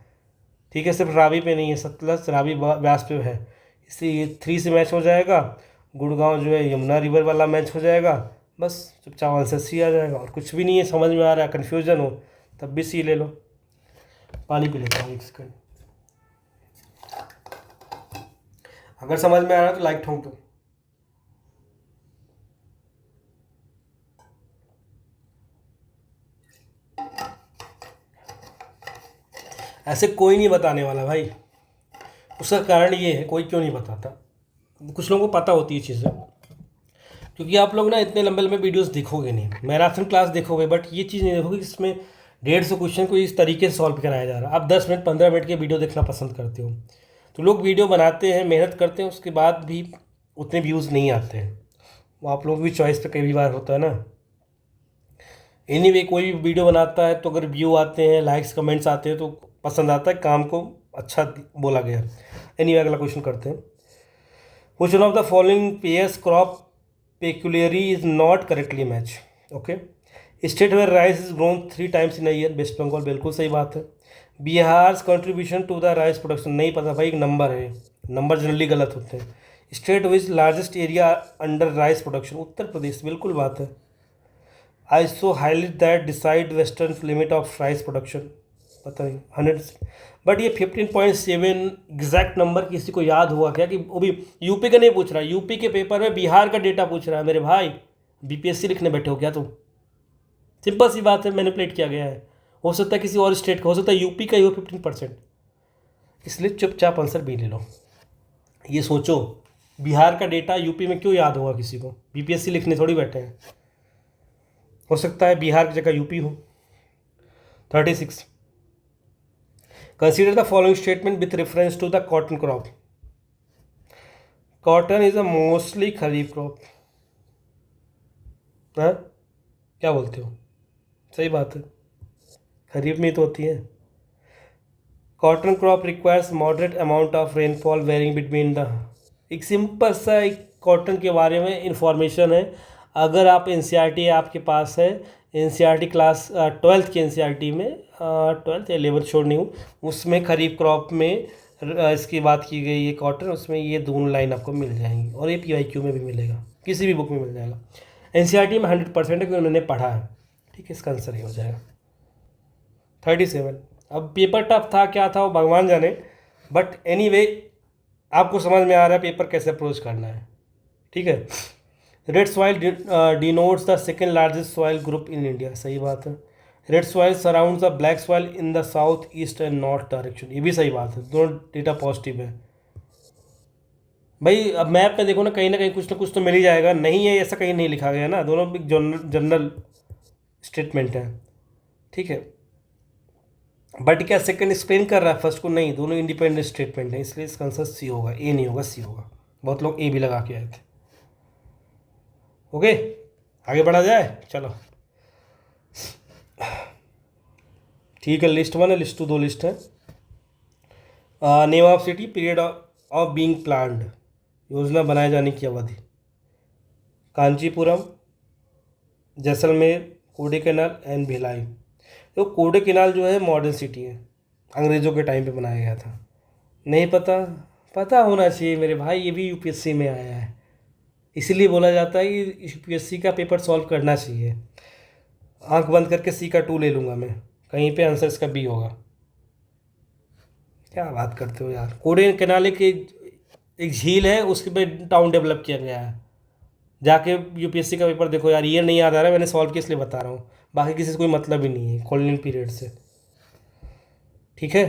ठीक है, सिर्फ रावी पे नहीं है, सतलज रावी व्यास पे है। इससे ये 3 से मैच हो जाएगा। गुड़गांव जो है यमुना रिवर वाला मैच हो जाएगा। बस चुपचाप आंसर सी आ जाएगा, और कुछ भी नहीं है, समझ में आ रहा है, कन्फ्यूजन हो तब भी सी ले लो। पानी पी लेता हूँ 1 सेकंड। अगर समझ में आ रहा है तो लाइक ठोक दो। ऐसे कोई नहीं बताने वाला भाई, उसका कारण ये है, कोई क्यों नहीं बताता, कुछ लोगों को पता होती है चीज़ें, क्योंकि आप लोग ना इतने लंबे लंबे वीडियोस देखोगे नहीं, मैराथन क्लास देखोगे, बट ये चीज़ नहीं देखोगे इसमें 150 क्वेश्चन को इस तरीके से सॉल्व कराया जा रहा है। आप 10 मिनट 15 मिनट के वीडियो देखना पसंद करते हो, तो लोग वीडियो बनाते हैं, मेहनत करते हैं, उसके बाद भी उतने व्यूज़ नहीं आते हैं। वो आप लोग भी चॉइस पे कई बार होता है ना। एनीवे कोई भी वीडियो बनाता है तो अगर व्यू आते हैं, लाइक्स कमेंट्स आते हैं तो पसंद आता है, काम को अच्छा बोला गया। एनीवे अगला क्वेश्चन करते हैं। Which one of the following pairs crop peculiarly is not correctly matched? Okay. State where rice is grown 3 times in a year, west Bengal, बिल्कुल सही बात है। Bihar contribution to the rice production, नहीं पता भाई, एक नंबर है, नंबर जनरली गलत होते हैं। State which largest area under rice production, Uttar Pradesh, बिल्कुल बात है। Isohyet that decide western limit of rice production, पता नहीं 100, बट ये 15.7 एग्जैक्ट नंबर किसी को याद हुआ क्या? कि वो भी यूपी का नहीं पूछ रहा, यूपी के पेपर में बिहार का डेटा पूछ रहा है मेरे भाई, बीपीएससी लिखने बैठे हो क्या तुम? सिंपल सी बात है, मैनिपुलेट किया गया है। हो सकता है किसी और स्टेट का, हो सकता है यूपी का ही हो 15%, इसलिए चुपचाप आंसर बी ले लो। ये सोचो, बिहार का डेटा यूपी में क्यों याद होगा किसी को? बीपीएससी लिखने थोड़ी बैठे हैं, हो सकता है बिहार की जगह यूपी हो। 36, consider the following statement with reference to the cotton crop. Cotton is a mostly kharif crop, हाँ क्या बोलते हो? सही बात है, खरीफ में ही तो होती है। Cotton crop requires moderate amount of rainfall varying between the, एक सिंपल सा एक कॉटन के बारे में इंफॉर्मेशन है। अगर आप एनसीईआरटी आपके पास है, एनसीईआरटी क्लास 12th की एनसीईआरटी में, 12th या 11th छोड़ नहीं हूँ, उसमें खरीफ क्रॉप में इसकी बात की गई है कॉटन, उसमें ये दोनों लाइन आपको मिल जाएंगी, और ये पीवाईक्यू में भी मिलेगा, किसी भी बुक में मिल जाएगा। एनसीईआरटी में 100% है क्योंकि उन्होंने पढ़ा है। ठीक है, इसका आंसर ही हो जाएगा। 37, अब पेपर टफ था क्या था वो भगवान जाने, बट एनीवे आपको समझ में आ रहा है पेपर कैसे अप्रोच करना है। ठीक है, red soil denotes the second largest soil group in India, सही बात है। Red soil surrounds the black soil in the south east and north direction, ये भी सही बात है, दोनों डेटा पॉजिटिव है। भाई अब मैप में देखो ना कहीं कुछ ना कुछ तो मिल ही जाएगा, नहीं है ऐसा कहीं नहीं लिखा गया ना, दोनों भी जनरल स्टेटमेंट है। ठीक है, बट क्या सेकंड एक्सप्लेन कर रहा है फर्स्ट को? नहीं, दोनों इंडिपेंडेंट स्टेटमेंट है, इसलिए इसका आंसर सी होगा, ए नहीं होगा, सी होगा। बहुत लोग ए भी लगा के आए थे। ओके, आगे बढ़ा जाए, चलो। ठीक है, लिस्ट 1 है, लिस्ट 2 2 लिस्ट है। Name of city, period of being planned, योजना बनाए जाने की अवधि। कांचीपुरम, जैसलमेर, कोडेकनाल एंड भिलाई। तो कोडेकनाल जो है मॉडर्न सिटी है, अंग्रेज़ों के टाइम पे बनाया गया था। नहीं पता? पता होना चाहिए मेरे भाई, ये भी यूपीएससी में आया है, इसीलिए बोला जाता है कि यूपीएससी का पेपर सॉल्व करना चाहिए। आंख बंद करके सी का 2 ले लूँगा मैं, कहीं पे आंसर इसका बी होगा। क्या बात करते हो यार, कोडेकनाल की एक झील है, उसके पे टाउन डेवलप किया गया है। जाके यूपीएससी का पेपर देखो यार, ईयर नहीं याद आ रहा है, मैंने सॉल्व किया इसलिए बता रहा हूँ, बाकी किसी से कोई मतलब ही नहीं है कॉलोनियल पीरियड से। ठीक है,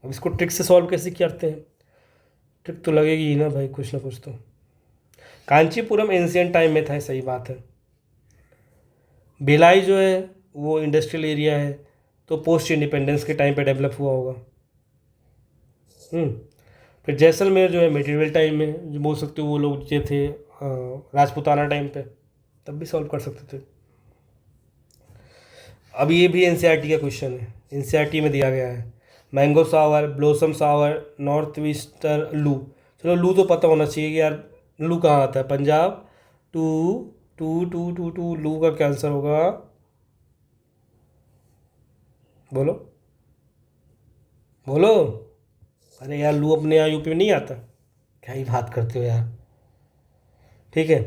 अब इसको ट्रिक से सॉल्व कैसे करते हैं? ट्रिक तो लगेगी ही ना भाई, कुछ ना कुछ तो। कांचीपुरम एंशियंट टाइम में था, सही बात है। भिलाई जो है वो इंडस्ट्रियल एरिया है, तो पोस्ट इंडिपेंडेंस के टाइम पे डेवलप हुआ होगा। फिर जैसलमेर जो है मेटीरियल टाइम में, जो बोल सकते हो वो लोग जो थे राजपूताना टाइम पे, तब भी सॉल्व कर सकते थे। अब ये भी एनसीईआरटी का क्वेश्चन है, एनसीईआरटी में दिया गया है। मैंगो सावर, ब्लोसम सावर, नॉर्थ ईस्टर लू। चलो लू तो पता होना चाहिए कि यार लू कहाँ आता है, Punjab. Two two two two two लू का क्या आंसर होगा, बोलो बोलो। अरे यार लू अपने यहाँ यूपी में नहीं आता, क्या ही बात करते हो यार। ठीक है,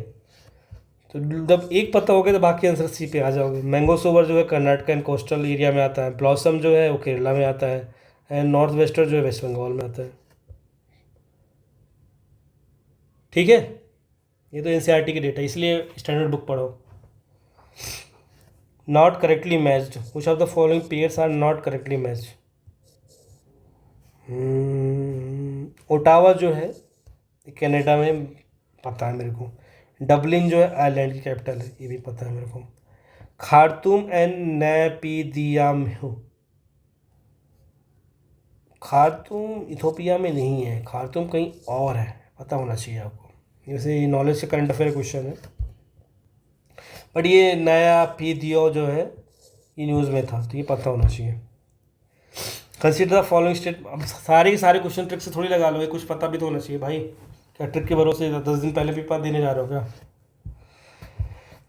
तो जब एक पता हो गया तो बाकी आंसर सी पे आ जाओगे। मैंगो सोवर जो है कर्नाटक एंड कोस्टल एरिया में आता है। ब्लॉसम जो है वो केरला में आता है। एंड नॉर्थ वेस्टर्न जो है वेस्ट बंगाल में आता है। ठीक है, ये तो एनसीईआरटी की डेटा, इसलिए स्टैंडर्ड बुक पढ़ो। नॉट करेक्टली मैच्ड, कुछ of the following pairs are not correctly matched. Ottawa जो है कनाडा में, पता है मेरे को। डबलिन जो है आयरलैंड की कैपिटल है, ये भी पता है मेरे को। खार्तूम एंड नैपीदियाम्यू, खार्तूम इथोपिया में नहीं है, खार्तूम कहीं और है, पता होना चाहिए आपको। जैसे ये नॉलेज से करंट अफेयर क्वेश्चन है, बट ये नया पीदियो जो है ये न्यूज़ में था, तो ये पता होना चाहिए। कंसीडर द फॉलोइंग स्टेट, अब सारे के सारे क्वेश्चन ट्रिक से थोड़ी लगा लो, कुछ पता भी तो होना चाहिए भाई। क्या ट्रिक के भरोसे 10 दिन पहले पेपर देने जा रहे हो क्या।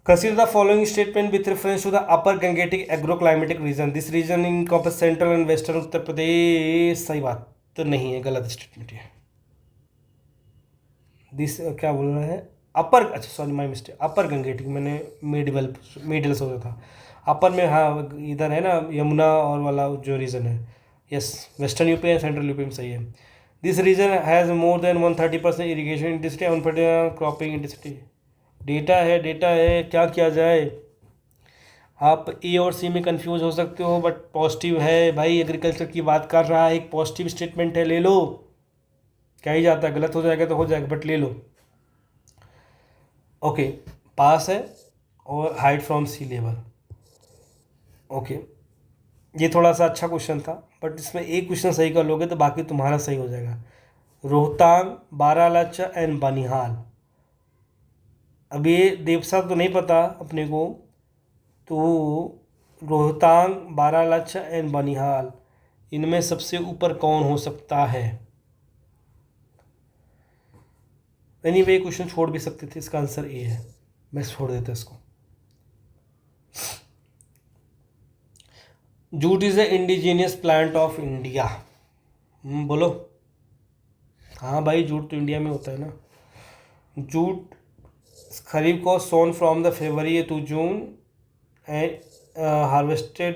Consider the following statement with reference to the upper Gangetic agroclimatic region, this region encompasses central and western Uttar Pradesh. सही बात तो नहीं है, गलत स्टेटमेंट है। दिस क्या बोल रहा है, अपर, अच्छा sorry my mistake, upper Gangetic, मैंने मिडिल सोचा था। अपर में हाँ इधर है ना यमुना और वाला जो रीजन है, yes western UP and central UP में सही है। This region has more than 130% irrigation intensity and cropping intensity. Data है, क्या किया जाए। आप ए और सी में कंफ्यूज हो सकते हो, बट पॉजिटिव है भाई, एग्रीकल्चर की बात कर रहा है, एक पॉजिटिव स्टेटमेंट है, ले लो। क्या ही जाता है, गलत हो जाएगा तो हो जाएगा, बट ले लो। ओके, पास है और height from sea level. Okay, ये थोड़ा सा अच्छा क्वेश्चन था, बट इसमें एक क्वेश्चन सही कर लोगे तो बाकी तुम्हारा सही हो जाएगा। रोहतांग, बारालाचा एंड बनिहाल। अब ये देवसा तो नहीं पता अपने को, तो रोहतांग, बारालाचा एंड बनिहाल, इनमें सबसे ऊपर कौन हो सकता है। एनीवे क्वेश्चन छोड़ भी सकते थे, इसका आंसर ए है, मैं छोड़ देता इसको। Jute is a indigenous plant of India. बोलो। हाँ भाई, जूट तो इंडिया में होता है ना। जूट खरीफ को sown from the February to June and harvested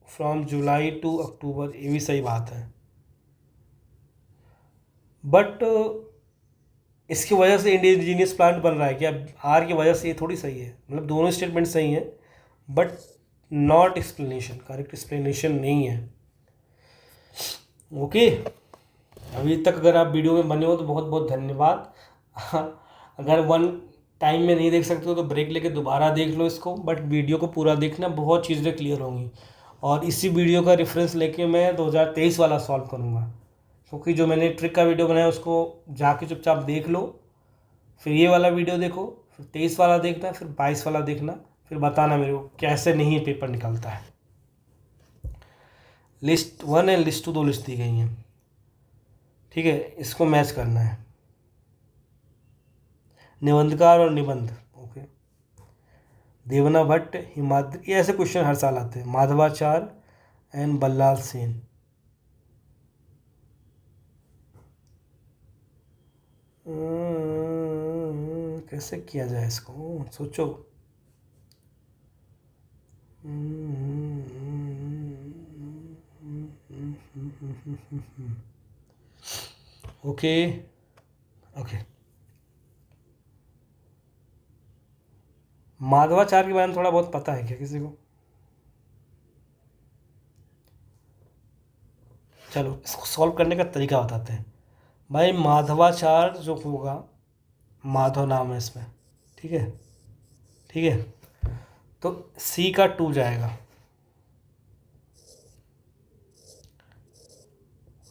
from July to October, ये भी सही बात है, बट इसकी वजह से इंडिजीनियस प्लांट बन रहा है क्या, आर की वजह से, ये थोड़ी सही है। मतलब दोनों स्टेटमेंट सही हैं, but not explanation, correct explanation नहीं है। ओके, अभी तक अगर आप वीडियो में बने हो तो बहुत बहुत धन्यवाद। अगर वन टाइम में नहीं देख सकते हो तो ब्रेक लेके दोबारा देख लो इसको, बट वीडियो को पूरा देखना, बहुत चीज़ें क्लियर होंगी। और इसी वीडियो का रेफरेंस लेके मैं 2023 वाला सॉल्व करूँगा, क्योंकि जो मैंने ट्रिक का वीडियो बनाया उसको जाके चुपचाप देख लो, फिर ये वाला वीडियो देखो, फिर 23 वाला देखना, फिर 22 वाला देखना, फिर बताना मेरे को कैसे नहीं पेपर निकलता है। लिस्ट 1 एंड लिस्ट 2 दो लिस्ट दी गई हैं, ठीक है, इसको मैच करना है, निबंधकार और निबंध। ओके, देवना भट्ट, हिमाद्री, ये ऐसे क्वेश्चन हर साल आते हैं। माधवाचार्य एंड बल्लाल सेन। कैसे किया जाए इसको, सोचो। ओके ओके, माधवाचार्य के बारे में थोड़ा बहुत पता है क्या किसी को। चलो इसको सॉल्व करने का तरीका बताते हैं भाई। माधवाचार्य जो होगा, माधव नाम है इसमें, ठीक है, ठीक है, तो सी का 2 जाएगा।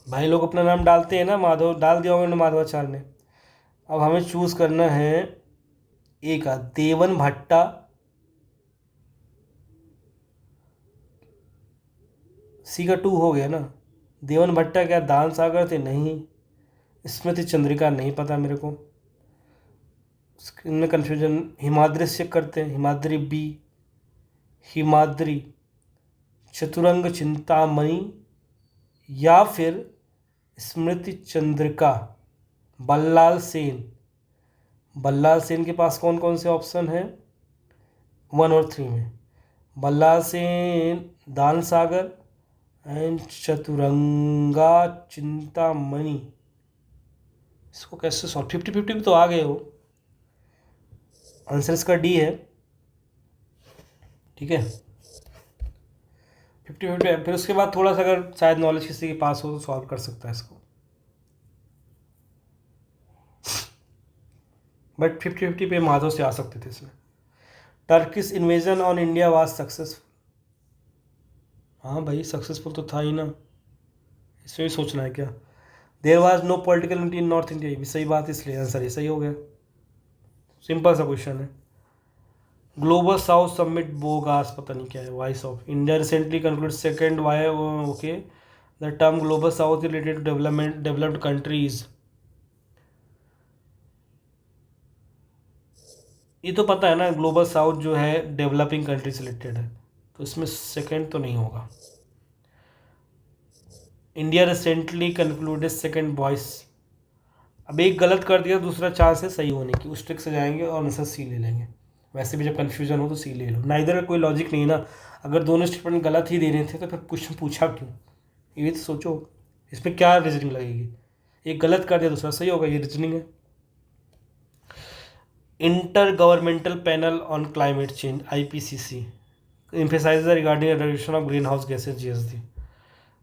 भाई लोग अपना नाम डालते हैं ना, माधव डाल दिया होगा ना माधवाचार्य ने। अब हमें चूज करना है ए का, देवन भट्टा सी का 2 हो गया ना। देवन भट्टा क्या दान सागर थे? नहीं। स्मृति चंद्रिका नहीं पता मेरे को, इनमें कन्फ्यूजन। हिमाद्री से चेक करते हैं, हिमाद्री बी, हिमाद्री, चतुरंग चिंतामणि, या फिर स्मृति चंद्रिका, बल्लाल सेन। बल्लाल सेन के पास कौन कौन से ऑप्शन है 1 और 3 में? बल्लाल सेन, दान सागर एंड चतुरंगा चिंतामणि। इसको कैसे सॉल्व? 50-50 भी तो आ गए हो। आंसर इसका डी है। ठीक है, 50-50। फिर उसके बाद थोड़ा सा अगर शायद नॉलेज किसी के पास हो तो सॉल्व कर सकता है इसको, बट 50-50 पे माधव से आ सकते थे इसमें। Turkish invasion on India was successful. हाँ भाई, सक्सेसफुल तो था ही ना, इसमें भी सोचना है क्या? There was no political unity in north India, भी सही बात, इसलिए आंसर ये सही हो गया। सिंपल सा क्वेश्चन है। ग्लोबल साउथ समिट बोगास, पता नहीं क्या है, voice of India recently conclude second वाई, okay. The term global south related to development developed countries, ये तो पता है ना, ग्लोबल साउथ जो है डेवलपिंग कंट्री से रिलेटेड है, तो इसमें सेकंड तो नहीं होगा। India recently concluded second voice, अब एक गलत कर दिया, दूसरा चांस है सही होने की, उस ट्रिक से जाएंगे और आंसर सी ले लेंगे। वैसे भी जब कन्फ्यूजन हो तो सी ले लो ना, इधर का कोई लॉजिक नहीं है ना। अगर दोनों स्टेटमेंट गलत ही दे रहे थे तो फिर क्वेश्चन पूछा क्यों? ये तो सोचो, इसमें क्या रीजनिंग लगेगी? एक गलत कर दिया, दूसरा सही होगा, ये रीजनिंग है। Inter governmental panel on climate change, IPCC, emphasizes regarding the reduction of greenhouse gases, GSD।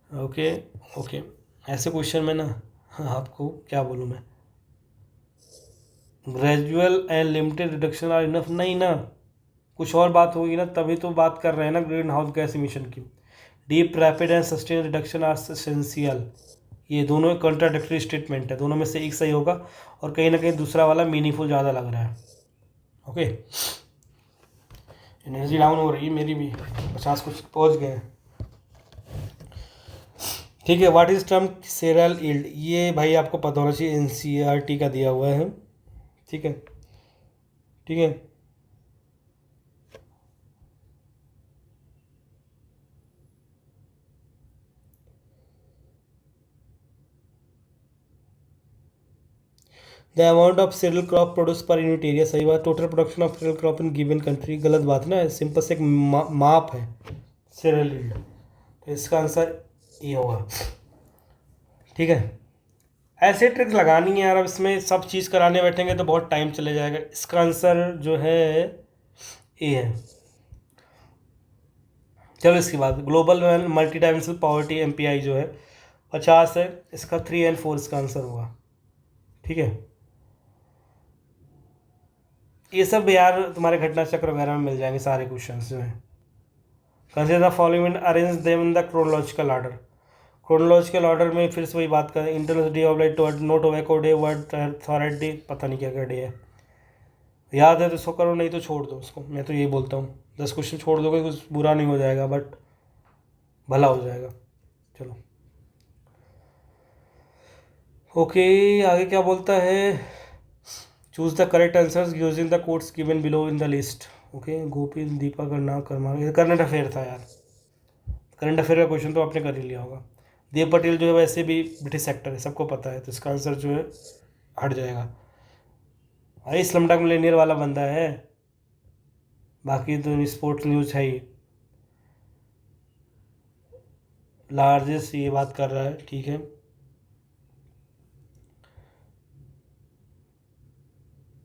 Okay okay, ऐसे क्वेश्चन में ना आपको क्या बोलूँ मैं, gradual and limited reduction are enough नहीं ना, कुछ और बात होगी ना, तभी तो बात कर रहे हैं ना ग्रीन हाउस गैस इमिशन की। Deep rapid and sustain reduction are essential, ये दोनों कॉन्ट्राडिक्टरी स्टेटमेंट है, दोनों में से एक सही होगा, और कहीं ना कहीं दूसरा वाला मीनिंगफुल ज़्यादा लग रहा है। ओके, एनर्जी डाउन हो रही है मेरी भी, 50 कुछ पहुँच गए हैं। ठीक है, what is term cereal yield, ये भाई आपको पता होना चाहिए, NCERT का दिया हुआ है। ठीक है, ठीक है। The amount of cereal crop produce per unit area, सही बात। Total production of cereal crop in given country, गलत बात ना, सिंपल से एक माप है सीरियल यील्ड, तो इसका आंसर ये होगा। ठीक है, ऐसे ट्रिक्स लगानी है यार, अब इसमें सब चीज़ कराने बैठेंगे तो बहुत टाइम चले जाएगा। इसका आंसर जो है ए है। चलो इसके बाद global multi dimensional poverty MPI जो है 50 है, इसका 3 और 4 इसका आंसर होगा। ठीक है, ये सब यार तुम्हारे घटना चक्र वगैरह में मिल जाएंगे सारे क्वेश्चन जो हैं। Consider the following arrange them in the chronological order, chronological order में फिर से वही बात करें, international day of light, no tobacco day, world thyroid day, पता नहीं क्या क्या डे है, याद है तो इसको करो, नहीं तो छोड़ दो उसको, मैं तो यही बोलता हूँ 10 क्वेश्चन छोड़ दोगे कुछ बुरा नहीं हो जाएगा, बट भला हो जाएगा। चलो ओके, आगे क्या बोलता है, choose the correct answers using the codes given below in the list. Okay, Gopi Deepa करना कर्मा, ये करंट अफेयर था यार, करंट अफेयर का क्वेश्चन तो आपने कर ही लिया होगा। देव पटेल जो है वैसे भी ब्रिटिश सेक्टर है, सबको पता है, तो इसका आंसर जो है हट जाएगा। भाई स्लमडॉग मिलियनेयर वाला बंदा है, बाकी तो स्पोर्ट्स न्यूज़ है ही, लार्जेस्ट ये बात कर रहा है। ठीक है,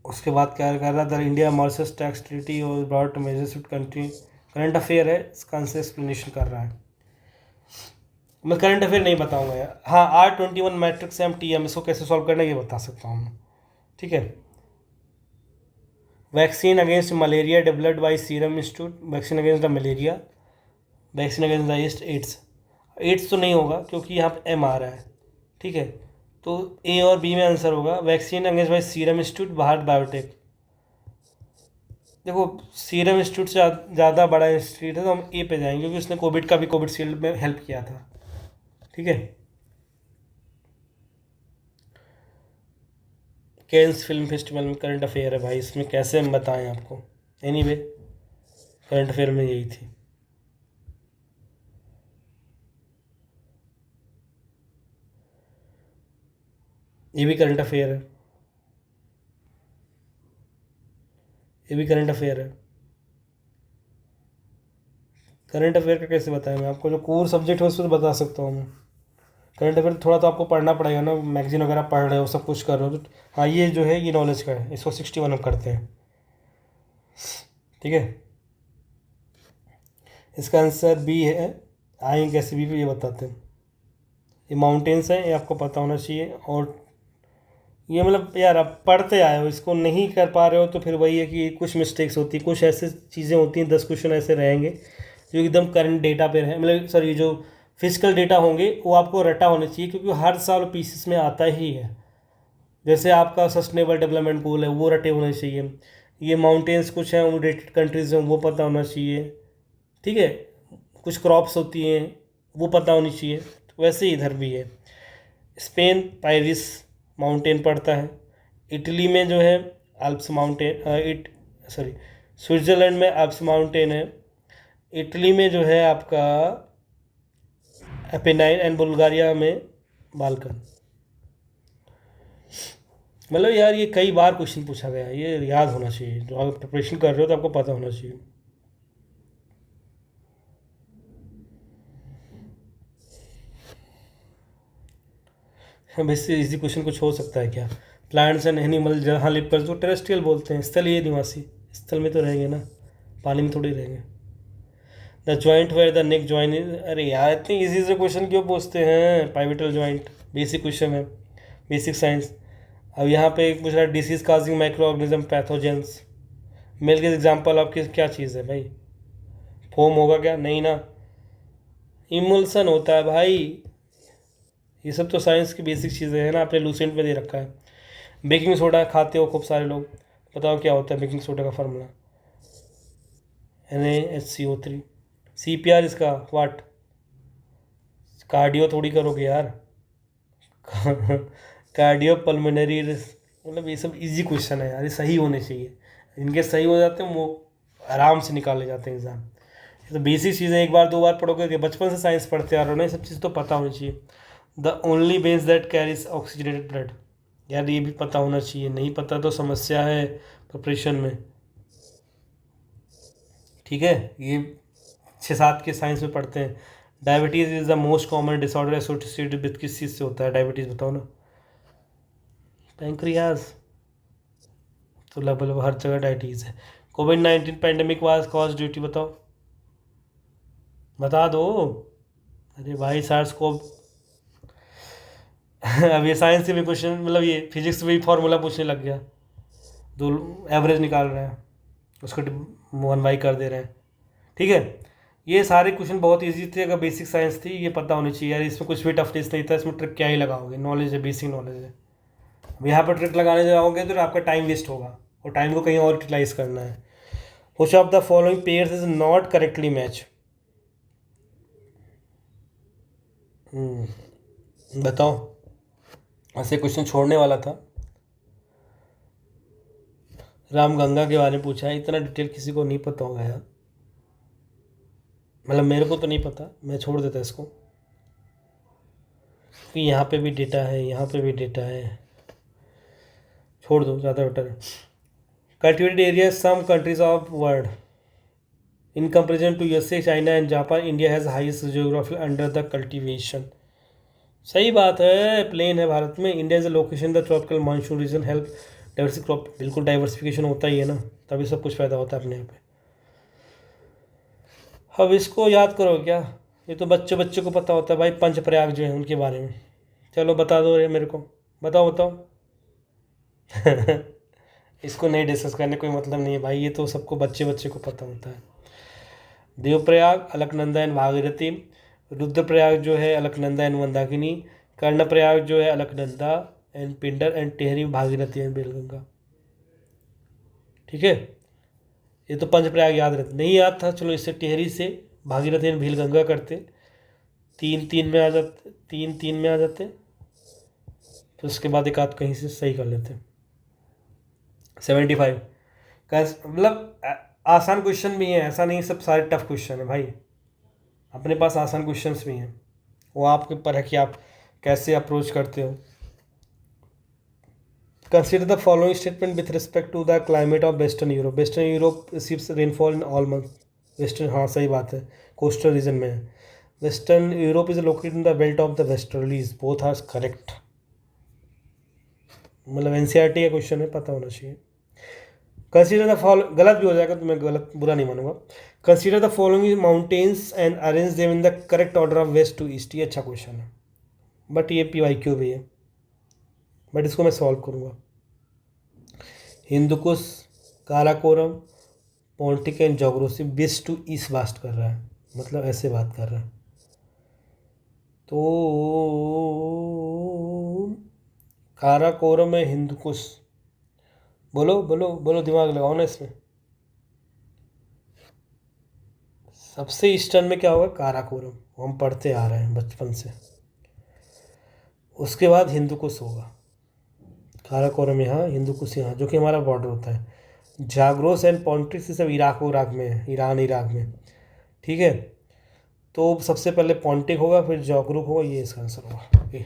उसके बाद क्या कर रहा था, इंडिया मॉरिशस टैक्स ट्रीटी और broad measures country, current affair है, इसका आंसर एक्सप्लेनेशन कर रहा है। मैं करंट अफेयर नहीं बताऊंगा यार, हाँ R21 मैट्रिक्स MTM, इसको कैसे सॉल्व करना है ये बता सकता हूँ मैं। ठीक है, vaccine against malaria developed by serum institute, vaccine against the malaria, vaccine against the AIDS, AIDS तो नहीं होगा क्योंकि यहाँ पे M आ रहा है। ठीक है, तो A और B में आंसर होगा, vaccine against by serum institute, Bharat biotech. देखो, सीरम इंस्टीट्यूट से ज़्यादा बड़ा इंस्टीट्यूट है तो हम ए पे जाएंगे, क्योंकि उसने कोविड में हेल्प किया था। ठीक है। कैंस फिल्म फेस्टिवल में करंट अफेयर है भाई, इसमें कैसे हम बताएं आपको। एनीवे, करंट अफेयर में यही थी। ये भी करंट अफेयर है, ये भी करंट अफेयर है। करंट अफेयर का कैसे बताएं मैं आपको, जो कोर सब्जेक्ट है उसमें तो बता सकता हूँ मैं। करंट अफेयर थोड़ा तो आपको पढ़ना पड़ेगा ना, मैगजीन वगैरह पढ़ रहे हो, सब कुछ कर रहे हो तो। हाँ, ये जो है ये नॉलेज का है, इसको 61 हम करते हैं। ठीक है। इसका आंसर बी है। आएंगे कैसे बी पे ये बताते हैं। ये माउंटेन्स हैं, ये आपको पता होना चाहिए। और ये मतलब यार आप पढ़ते आए हो, इसको नहीं कर पा रहे हो तो फिर वही है कि कुछ मिस्टेक्स होती है, कुछ ऐसे चीज़ें होती हैं, 10 क्वेश्चन ऐसे रहेंगे जो एकदम करंट डेटा पे है, मतलब सॉरी, जो फिजिकल डेटा होंगे वो आपको रटा होना चाहिए, क्योंकि हर साल पीसीस में आता ही है। जैसे आपका सस्टेनेबल डेवलपमेंट गोल है वो रटे होने चाहिए, ये माउंटेन्स कुछ हैं वो रेटेड कंट्रीज हैं वो पता होना चाहिए। ठीक है। कुछ क्रॉप्स होती हैं वो पता होनी चाहिए, तो वैसे ही इधर भी है। स्पेन पायरिस माउंटेन पड़ता है। इटली में जो है अल्प्स माउंटेन, सॉरी, स्विट्ज़रलैंड में अल्प्स माउंटेन है। इटली में जो है आपका एपेनाइन, एंड बुल्गारिया में बाल्कन। मतलब यार ये कई बार क्वेश्चन पूछा गया है, ये याद होना चाहिए, जो आप प्रिपरेशन कर रहे हो तो आपको पता होना चाहिए। वैसे इजी क्वेश्चन कुछ हो सकता है क्या। प्लांट्स एंड एनिमल जहाँ लिव कर तो टेरेस्ट्रियल बोलते हैं, स्थलीय निवासी। स्थल में तो रहेंगे ना, पानी में थोड़ी रहेंगे। The joint where the neck join is, अरे यार इतनी इजी से क्वेश्चन क्यों पूछते हैं। पाइवेटल ज्वाइंट बेसिक क्वेश्चन है, बेसिक साइंस। अब यहाँ पे एक पूछ रहा है disease causing micro organism pathogens. Male के एग्जाम्पल आपकी क्या चीज़ है भाई। फोम होगा क्या, नहीं ना। इमल्सन होता है भाई। ये सब तो साइंस की बेसिक चीज़ें हैं ना, आपने लूसेंट में दे रखा है। बेकिंग सोडा खाते हो खूब सारे लोग, बताओ क्या होता है बेकिंग सोडा का फार्मूला। NaHCO3। CPR इसका वाट। कार्डियो थोड़ी करोगे यार। कार्डियो पल्मोनरी, मतलब ये सब इजी क्वेश्चन है यार, ये सही होने चाहिए। इनके सही हो जाते हैं वो आराम से निकाले जाते हैं एग्जाम। ये तो बेसिक चीज़ें एक बार दो बार पढ़ोगे कि बचपन से साइंस पढ़ते आ रहे हो ना, ये सब चीज़ तो पता होनी चाहिए। The only base that carries oxygenated blood, यार ये भी पता होना चाहिए, नहीं पता तो समस्या है प्रिपरेशन में। ठीक है। ये 6-7 के साइंस में पढ़ते हैं। Diabetes is the most common disorder associated with, किस चीज़ से होता है डायबिटीज़, बताओ ना। पैंक्रियाज। तो लगभग हर जगह डायबिटीज़ है। कोविड-19 पैंडेमिक वाज कॉज ड्यूटी, बताओ, बता दो। अरे भाई सार्स को अब ये साइंस के भी क्वेश्चन, मतलब ये फिजिक्स में भी फार्मूला पूछने लग गया। दो एवरेज निकाल रहे हैं, उसको 1/, कर दे रहे हैं। ठीक है। ये सारे क्वेश्चन बहुत इजी थे, अगर बेसिक साइंस थी ये पता होनी चाहिए यार, इसमें कुछ भी टफनेस नहीं था, इसमें ट्रिक क्या ही लगाओगे, नॉलेज है, बेसिक नॉलेज है। अब यहाँ पर ट्रिक लगाने जाओगे तो आपका टाइम वेस्ट होगा, और टाइम को कहीं और यूटिलाइज करना है। Which of the following pairs is not correctly match. बताओ, ऐसे क्वेश्चन छोड़ने वाला था। राम गंगा के बारे में पूछा है, इतना डिटेल किसी को नहीं पता होगा यार, मतलब मेरे को तो नहीं पता, मैं छोड़ देता इसको, कि यहाँ पे भी डेटा है, यहाँ पे भी डेटा है, छोड़ दो, ज़्यादा बेटर है। Cultivated area some countries of world in comparison to USA, China and Japan, India has highest geography under the cultivation. सही बात है, प्लेन है भारत में। India is a location the tropical monsoon region help diversity crop, बिल्कुल diversification होता ही है ना, तभी सब कुछ पैदा होता है अपने यहाँ पे। अब इसको याद करो क्या, ये तो बच्चे बच्चे को पता होता है भाई, पंच प्रयाग जो है उनके बारे में। चलो बता दो ये मेरे को, बताओ बताओ। इसको नहीं डिस्कस करने कोई मतलब नहीं है भाई, ये तो सबको बच्चे बच्चे को पता होता है। देवप्रयाग, अलकनंदा एंड भागीरथी। रुद्रप्रयाग जो है अलकनंदा एंड मंदाकिनी। कर्णप्रयाग जो है Alaknanda and Pindar, and Tehri Bhagirathi and Belganga. ठीक है। ये तो पंचप्रयाग याद रहता, नहीं याद था, चलो इससे टिहरी से भागीरथी एंड भीलगंगा करते, 3-3 में आ जाते, 3-3 में आ जाते, फिर उसके बाद एक आध कहीं से सही कर लेते। 75 मतलब आसान क्वेश्चन भी हैं, ऐसा नहीं सब सारे टफ क्वेश्चन है भाई, अपने पास आसान क्वेश्चंस भी हैं, वो आपके ऊपर है कि आप कैसे अप्रोच करते हो। Consider the following statement with respect to the climate of western Europe. Western Europe receives rainfall in all month. Western, हाँ सही बात है, कोस्टल रीजन में है। Western Europe is located in the belt of the westerlies, both are correct. मतलब NCERT का question है, पता होना चाहिए। कंसीडर द फॉलो, गलत भी हो जाएगा तो मैं गलत बुरा नहीं मानूंगा। Consider the following mountains and arrange them in the correct order of west to east. ये अच्छा क्वेश्चन है, बट ये PYQ भी है, बट इसको मैं सॉल्व करूँगा। Hindukush, Karakoram, Pontic and Zagros, west to east बात कर रहा है, मतलब ऐसे बात कर रहा है। तो काराकोरम है हिंदुकुश, बोलो बोलो बोलो, दिमाग लगाओ ना इसमें। सबसे ईस्टर्न में क्या होगा, काराकोरम, वो हम पढ़ते आ रहे हैं बचपन से। उसके बाद हिंदुकुश होगा, काराकोरम यहाँ, हिंदुकुश यहाँ, जो कि हमारा बॉर्डर होता है। जाग्रोस एंड पॉन्टिक्स सब इराक उराक में है, ईरान इराक में, ठीक है। तो सबसे पहले पॉन्टिक होगा, फिर जोग्रुक होगा, ये इसका आंसर होगा। ओके,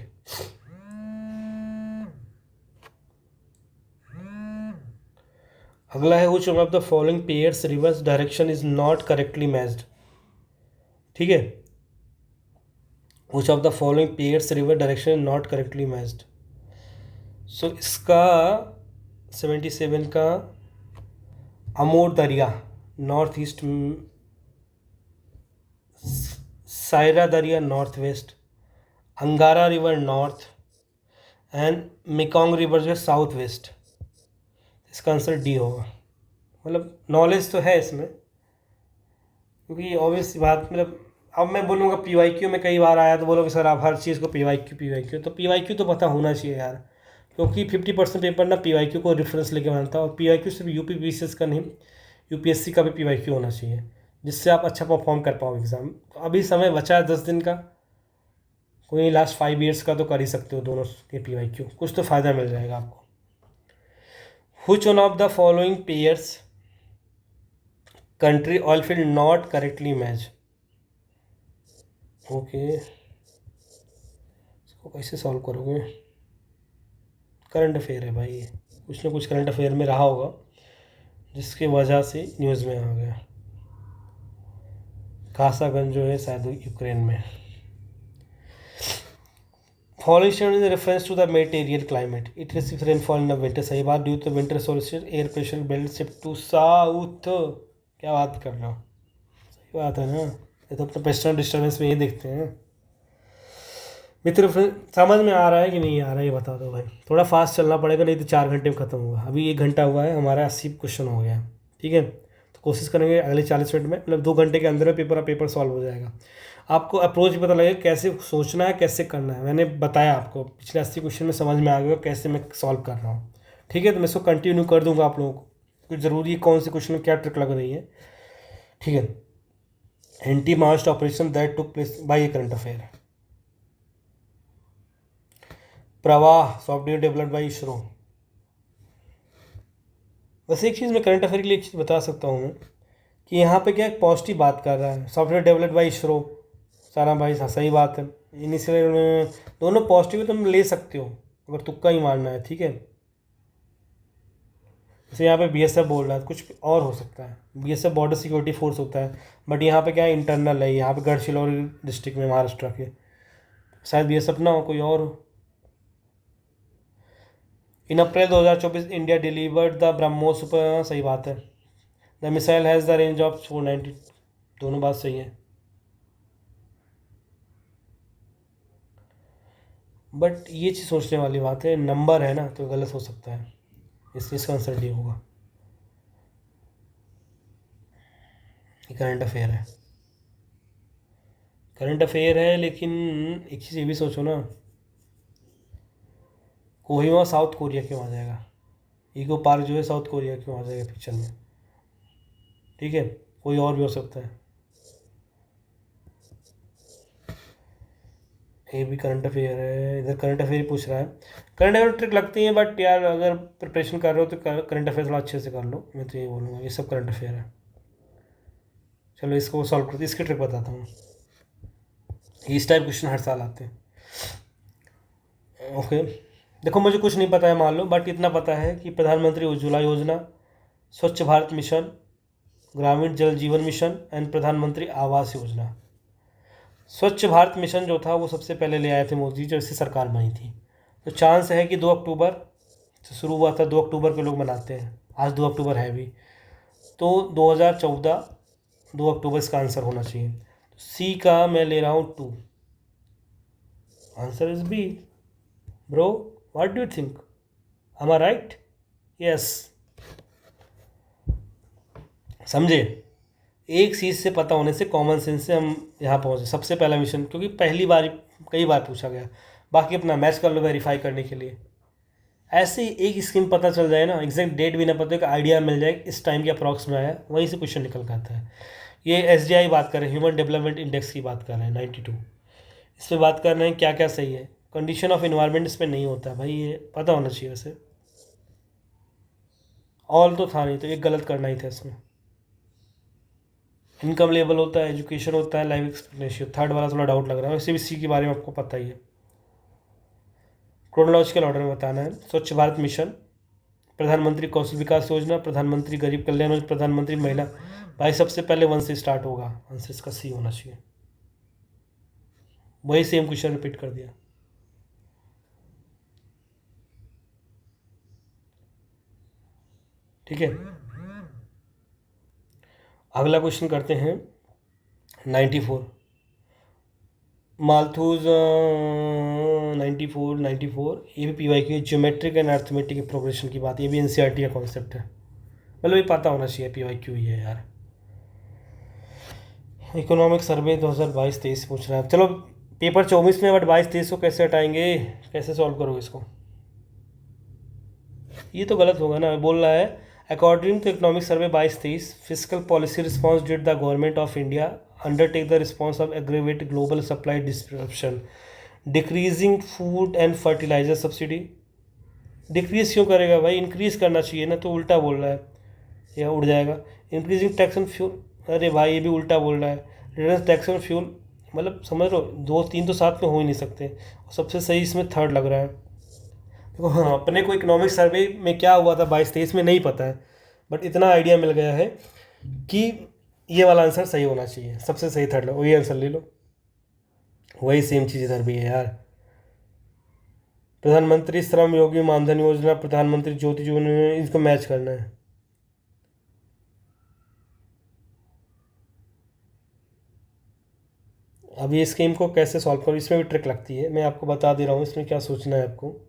अगला है which one of the following pairs rivers direction is not correctly matched. ठीक है, which of the following pairs rivers direction is not correctly matched. So इसका 77 का अमोर दरिया नॉर्थ ईस्ट, सायरा दरिया north west, Angara river north and Mekong river जो है south west. इसका answer D होगा। मतलब नॉलेज तो है इसमें, क्योंकि ऑब्वियस बात, मतलब अब मैं बोलूँगा PYQ में कई बार आया तो बोलोगे सर आप हर चीज़ को PYQ, तो PYQ तो पता होना चाहिए यार, क्योंकि 50% पेपर ना PYQ को रेफरेंस लेके बनता है, और PYQ सिर्फ UPPCS का नहीं, UPSC का भी PYQ होना चाहिए, जिससे आप अच्छा परफॉर्म कर पाओ एग्ज़ाम। तो अभी समय बचा है 10 दिन का, कोई लास्ट 5 ईयर्स का तो कर ही सकते हो दोनों के PYQ, कुछ तो फ़ायदा मिल जाएगा आपको। Which one of the following pairs country oil field not correctly match. Okay, इसको कैसे सॉल्व करोगे, करंट अफेयर है भाई, कुछ ना कुछ करंट अफेयर में रहा होगा जिसकी वजह से न्यूज़ में आ गया। कासागंज जो है शायद यूक्रेन में। Following statement is reference to the mediterranean climate, it receives rainfall in the winter. सही बात, due to winter solstice air pressure belt shift to south. क्या बात कर रहे हो, सही बात है ना, ये तो अपने वेस्टर्न डिस्टर्बेंस में ये देखते हैं। मित्र समझ में आ रहा है कि नहीं आ रहा है, ये बता दो भाई, थोड़ा फास्ट चलना पड़ेगा नहीं तो 4 घंटे में ख़त्म होगा। अभी 1 घंटा हुआ है, हमारा 80 क्वेश्चन हो गया, ठीक है। तो कोशिश करेंगे अगले 40 मिनट में, मतलब 2 घंटे के अंदर में पेपर सॉल्व हो जाएगा। आपको अप्रोच पता लगेगा कैसे सोचना है, कैसे करना है। मैंने बताया आपको, पिछले 80 क्वेश्चन में समझ में आ गया कैसे मैं सॉल्व कर रहा हूँ, ठीक है। तो मैं इसको कंटिन्यू कर दूँगा आप लोगों को, कुछ ज़रूरी है कौन से क्वेश्चन में क्या ट्रिक लग रही है, ठीक है। एंटी मार्स्ट operation that took place by a current affair. Pravah software developed by ISRO. वैसे एक चीज़ मैं करंट अफेयर के लिए एक चीज़ बता सकता हूँ मैं, कि यहाँ पे क्या पॉजिटिव बात कर रहा है, सॉफ्टवेयर डेवलप्ड बाई इसरो, सारा भाई सही बात है। इनिशियल दोनों पॉजिटिव है, तुम ले सकते हो अगर तुक्का ही मारना है, ठीक है। जैसे यहाँ पे BSF बोल रहा है, कुछ और हो सकता है, BSF बॉर्डर सिक्योरिटी फोर्स होता है, बट यहाँ पे क्या है इंटरनल है, यहाँ पे गढ़चिरौली डिस्ट्रिक्ट में महाराष्ट्र के, शायद BSF ना हो, कोई और हो। इन अप्रैल 2024 India delivered the BrahMos super, सही बात है। The missile has the range of 490, दोनों बात सही है, बट ये चीज़ सोचने वाली बात है, नंबर है ना तो गलत हो सकता है, इसलिए इसका आंसर डी होगा। ये करंट अफेयर है, करंट अफेयर है, लेकिन एक चीज़ ये भी सोचो ना, कोहिमा साउथ कोरिया क्यों आ जाएगा, इको पार्क जो है साउथ कोरिया क्यों आ जाएगा पिक्चर में। ठीक है, कोई और भी हो सकता है। ये भी करंट अफेयर है, इधर करंट अफेयर ही पूछ रहा है। करंट अफेयर ट्रिक लगती है, बट यार अगर प्रिपरेशन कर रहे हो तो करंट अफेयर थोड़ा अच्छे से कर लो, मैं तो ये बोलूँगा, ये सब करंट अफेयर है। चलो इसको सॉल्व करते, इसकी ट्रिक बताता हूँ। इस टाइप क्वेश्चन हर साल आते हैं। ओके, देखो मुझे कुछ नहीं पता है मान लो, बट इतना पता है कि प्रधानमंत्री उज्ज्वला योजना, स्वच्छ भारत मिशन, ग्रामीण जल जीवन मिशन एंड प्रधानमंत्री आवास योजना। स्वच्छ भारत मिशन जो था वो सबसे पहले ले आए थे मोदी जब इसकी सरकार बनी थी। तो चांस है कि 2 अक्टूबर से शुरू हुआ था, 2 अक्टूबर के लोग मनाते हैं, आज 2 अक्टूबर है भी, तो 2014 2 अक्टूबर इसका आंसर होना चाहिए। सी का मैं ले रहा हूँ 2, answer is B. Bro, what do you think, am I right? Yes, समझे? एक चीज़ से पता होने से, कॉमन सेंस से हम यहाँ पहुँचे। सबसे पहला मिशन, क्योंकि पहली बार कई बार पूछा गया, बाकी अपना मैच कर लो वेरीफाई करने के लिए। ऐसे ही एक स्कीम पता चल जाए ना, एग्जैक्ट डेट भी ना पता, एक आइडिया मिल जाए इस टाइम के अप्रॉक्स में आया, वहीं से क्वेश्चन निकल के आता है। ये SDI बात कर रहे हैं, ह्यूमन डेवलपमेंट इंडेक्स की बात कर रहे हैं, 92, इस पर बात कर रहे हैं क्या क्या सही है। कंडीशन ऑफ इन्वायरमेंट इस पर नहीं होता भाई, ये पता होना चाहिए वैसे। ऑल तो था नहीं, तो एक गलत करना ही था इसमें। इनकम लेवल होता है, एजुकेशन होता है, लाइफ एक्सपेक्टेंसी। थर्ड वाला थोड़ा डाउट लग रहा है, वैसे भी इसी के बारे में आपको पता ही है। क्रोनोलॉजिकल ऑर्डर में बताना है। स्वच्छ भारत मिशन, प्रधानमंत्री कौशल विकास योजना, प्रधानमंत्री गरीब कल्याण योजना, प्रधानमंत्री महिला। भाई सबसे पहले 1 से स्टार्ट होगा, आंसर इसका सी होना चाहिए। वही सेम क्वेश्चन रिपीट कर दिया। ठीक है, अगला क्वेश्चन करते हैं 94, मालथूज 94 ये भी PY की ज्योमेट्रिक एंड अर्थमेटिक प्रोग्रेशन की बात, ये भी NCERT का कॉन्सेप्ट है, मतलब ये पता होना चाहिए, PYQ ही है यार। इकोनॉमिक सर्वे 2022-23 पूछ रहा है। चलो पेपर 24 में, बट 22-23 को कैसे हटाएंगे, कैसे सॉल्व करोगे इसको? ये तो गलत होगा ना, बोल रहा है according to economic survey 22-23 physical policy response did the government of India undertake the response of aggravate global supply disruption, decreasing food and fertiliser subsidy. Decrease क्यों करेगा भाई, इंक्रीज करना चाहिए ना, तो उल्टा बोल रहा है, या उड़ जाएगा। इंक्रीजिंग टैक्स ऑन फ्यूल, अरे भाई ये भी उल्टा बोल रहा है। रिडक्शन टैक्स ऑन फ्यूल, मतलब समझ लो 2-3 तो साथ में हो ही नहीं सकते, सबसे सही इसमें थर्ड लग रहा है। देखो हाँ, अपने को इकोनॉमिक सर्वे में क्या हुआ था 22-23 में नहीं पता है, बट इतना आइडिया मिल गया है कि ये वाला आंसर सही होना चाहिए, सबसे सही थर्ड लो, वही आंसर ले लो। वही सेम चीज़ इधर भी है यार। प्रधानमंत्री श्रम योगी मानधन योजना, प्रधानमंत्री ज्योति योजना, इसको मैच करना है। अब ये स्कीम को कैसे सॉल्व करो, इसमें भी ट्रिक लगती है, मैं आपको बता दे रहा हूँ इसमें क्या सोचना है आपको।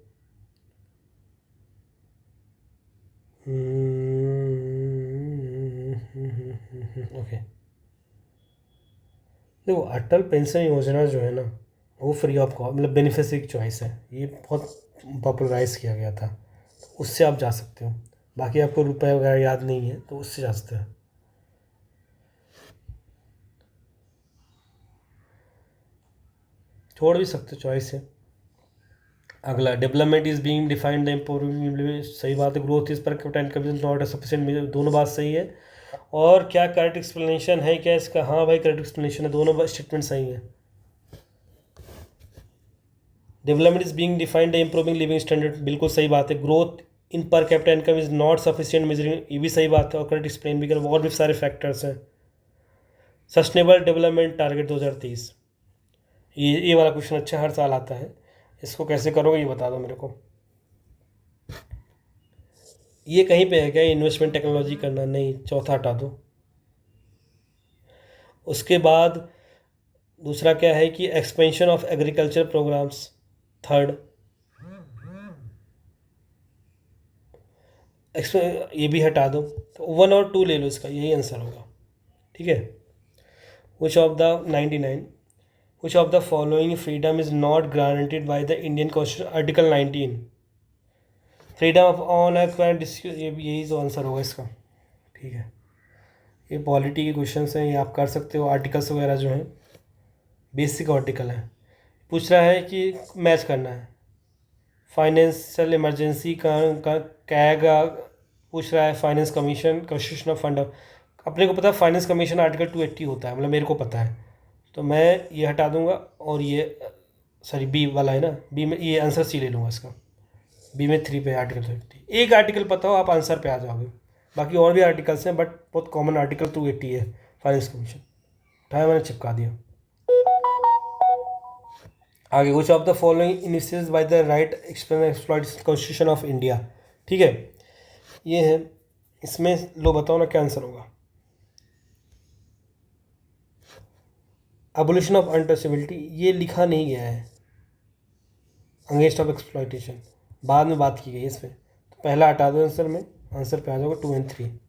ओके, देखो अटल पेंशन योजना जो है ना, वो फ्री ऑफ कॉस्ट, मतलब बेनिफिशियरी चॉइस है, ये बहुत पॉपुलराइज किया गया था, तो उससे आप जा सकते हो। बाकी आपको रुपए वगैरह याद नहीं है तो उससे जा सकते हो। छोड़ भी सकते हो, चॉइस है। अगला, development is being defined the improving, सही बात है। Growth is per capita income is not a sufficient, दोनों बात सही है। और क्या करेक्ट एक्सप्लेनेशन है क्या इसका? हाँ भाई करेक्ट एक्सप्लेनेशन है, दोनों स्टेटमेंट सही है। Development is being defined the improving living standard, बिल्कुल सही बात है। Growth in per capita income is not sufficient measuring, ये भी सही बात है और करेक्ट एक्सप्लेन भी कर, और भी सारे फैक्टर्स हैं। सस्टेनेबल डेवलपमेंट टारगेट 2030, ये वाला क्वेश्चन अच्छा हर साल आता है, इसको कैसे करोगे ये बता दो मेरे को। ये कहीं पे है क्या, इन्वेस्टमेंट टेक्नोलॉजी करना? नहीं, चौथा हटा दो। उसके बाद दूसरा क्या है कि expansion of agriculture programmes, third. ये भी हटा दो, तो 1 और 2 ले लो, इसका यही आंसर होगा। ठीक है, विच of the 99 which of the following freedom is not guaranteed by the Indian constitution, article 19, freedom of on acquire, यही तो आंसर होगा इसका। ठीक है, ये पॉलिटी के क्वेश्चंस हैं, ये आप कर सकते हो। आर्टिकल्स वगैरह जो हैं बेसिक आर्टिकल है। पूछ रहा है कि मैच करना है, फाइनेंशियल इमरजेंसी का कैग पूछ रहा है, finance commission, constitution of fund. अपने को पता है फाइनेंस कमीशन आर्टिकल 280 होता है, मतलब मेरे को पता है, तो मैं ये हटा दूंगा और ये सॉरी बी वाला है ना, बी में ये आंसर सी ले लूँगा इसका। बी में 3 पे आर्टिकल 280। एक आर्टिकल पता हो आप आंसर पे आ जाओगे। बाकी और भी आर्टिकल्स हैं बट बहुत कॉमन आर्टिकल 280 है, फाइनेंस कमीशन। उठाया मैंने, चिपका दिया। आगे, कुछ of the following initiatives by the right exploitation constitution of India. ठीक है, ये है। इसमें लो बताओ ना क्या आंसर होगा। एबोलिशन ऑफ अनटचेबिलिटी, ये लिखा नहीं गया है। अगेंस्ट ऑफ एक्सप्लॉइटेशन बाद में बात की गई है इस पर, तो पहला हटा दो आंसर में, आंसर पे आ जाओगे 2 और 3।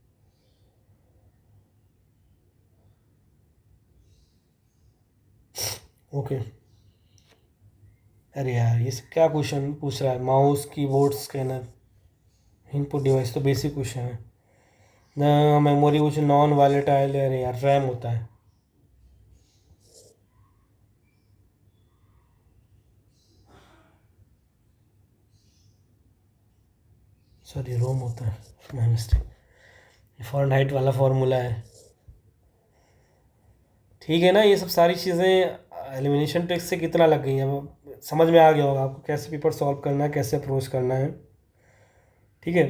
ओके। अरे यार ये क्या क्वेश्चन पूछ रहा है, mouse keyboard scanner input device, तो बेसिक क्वेश्चन है ना। मेमोरी कुछ नॉन वॉलेटाइल, अरे यार रैम होता है। सॉरी रोम होता है, माई मिस्टेक। फॉरेनहाइट वाला फॉर्मूला है। ठीक है ना, ये सब सारी चीज़ें एलिमिनेशन टेक्स से कितना लग गई हैं, अब समझ में आ गया होगा आपको कैसे पेपर सॉल्व करना है, कैसे अप्रोच करना है। ठीक है,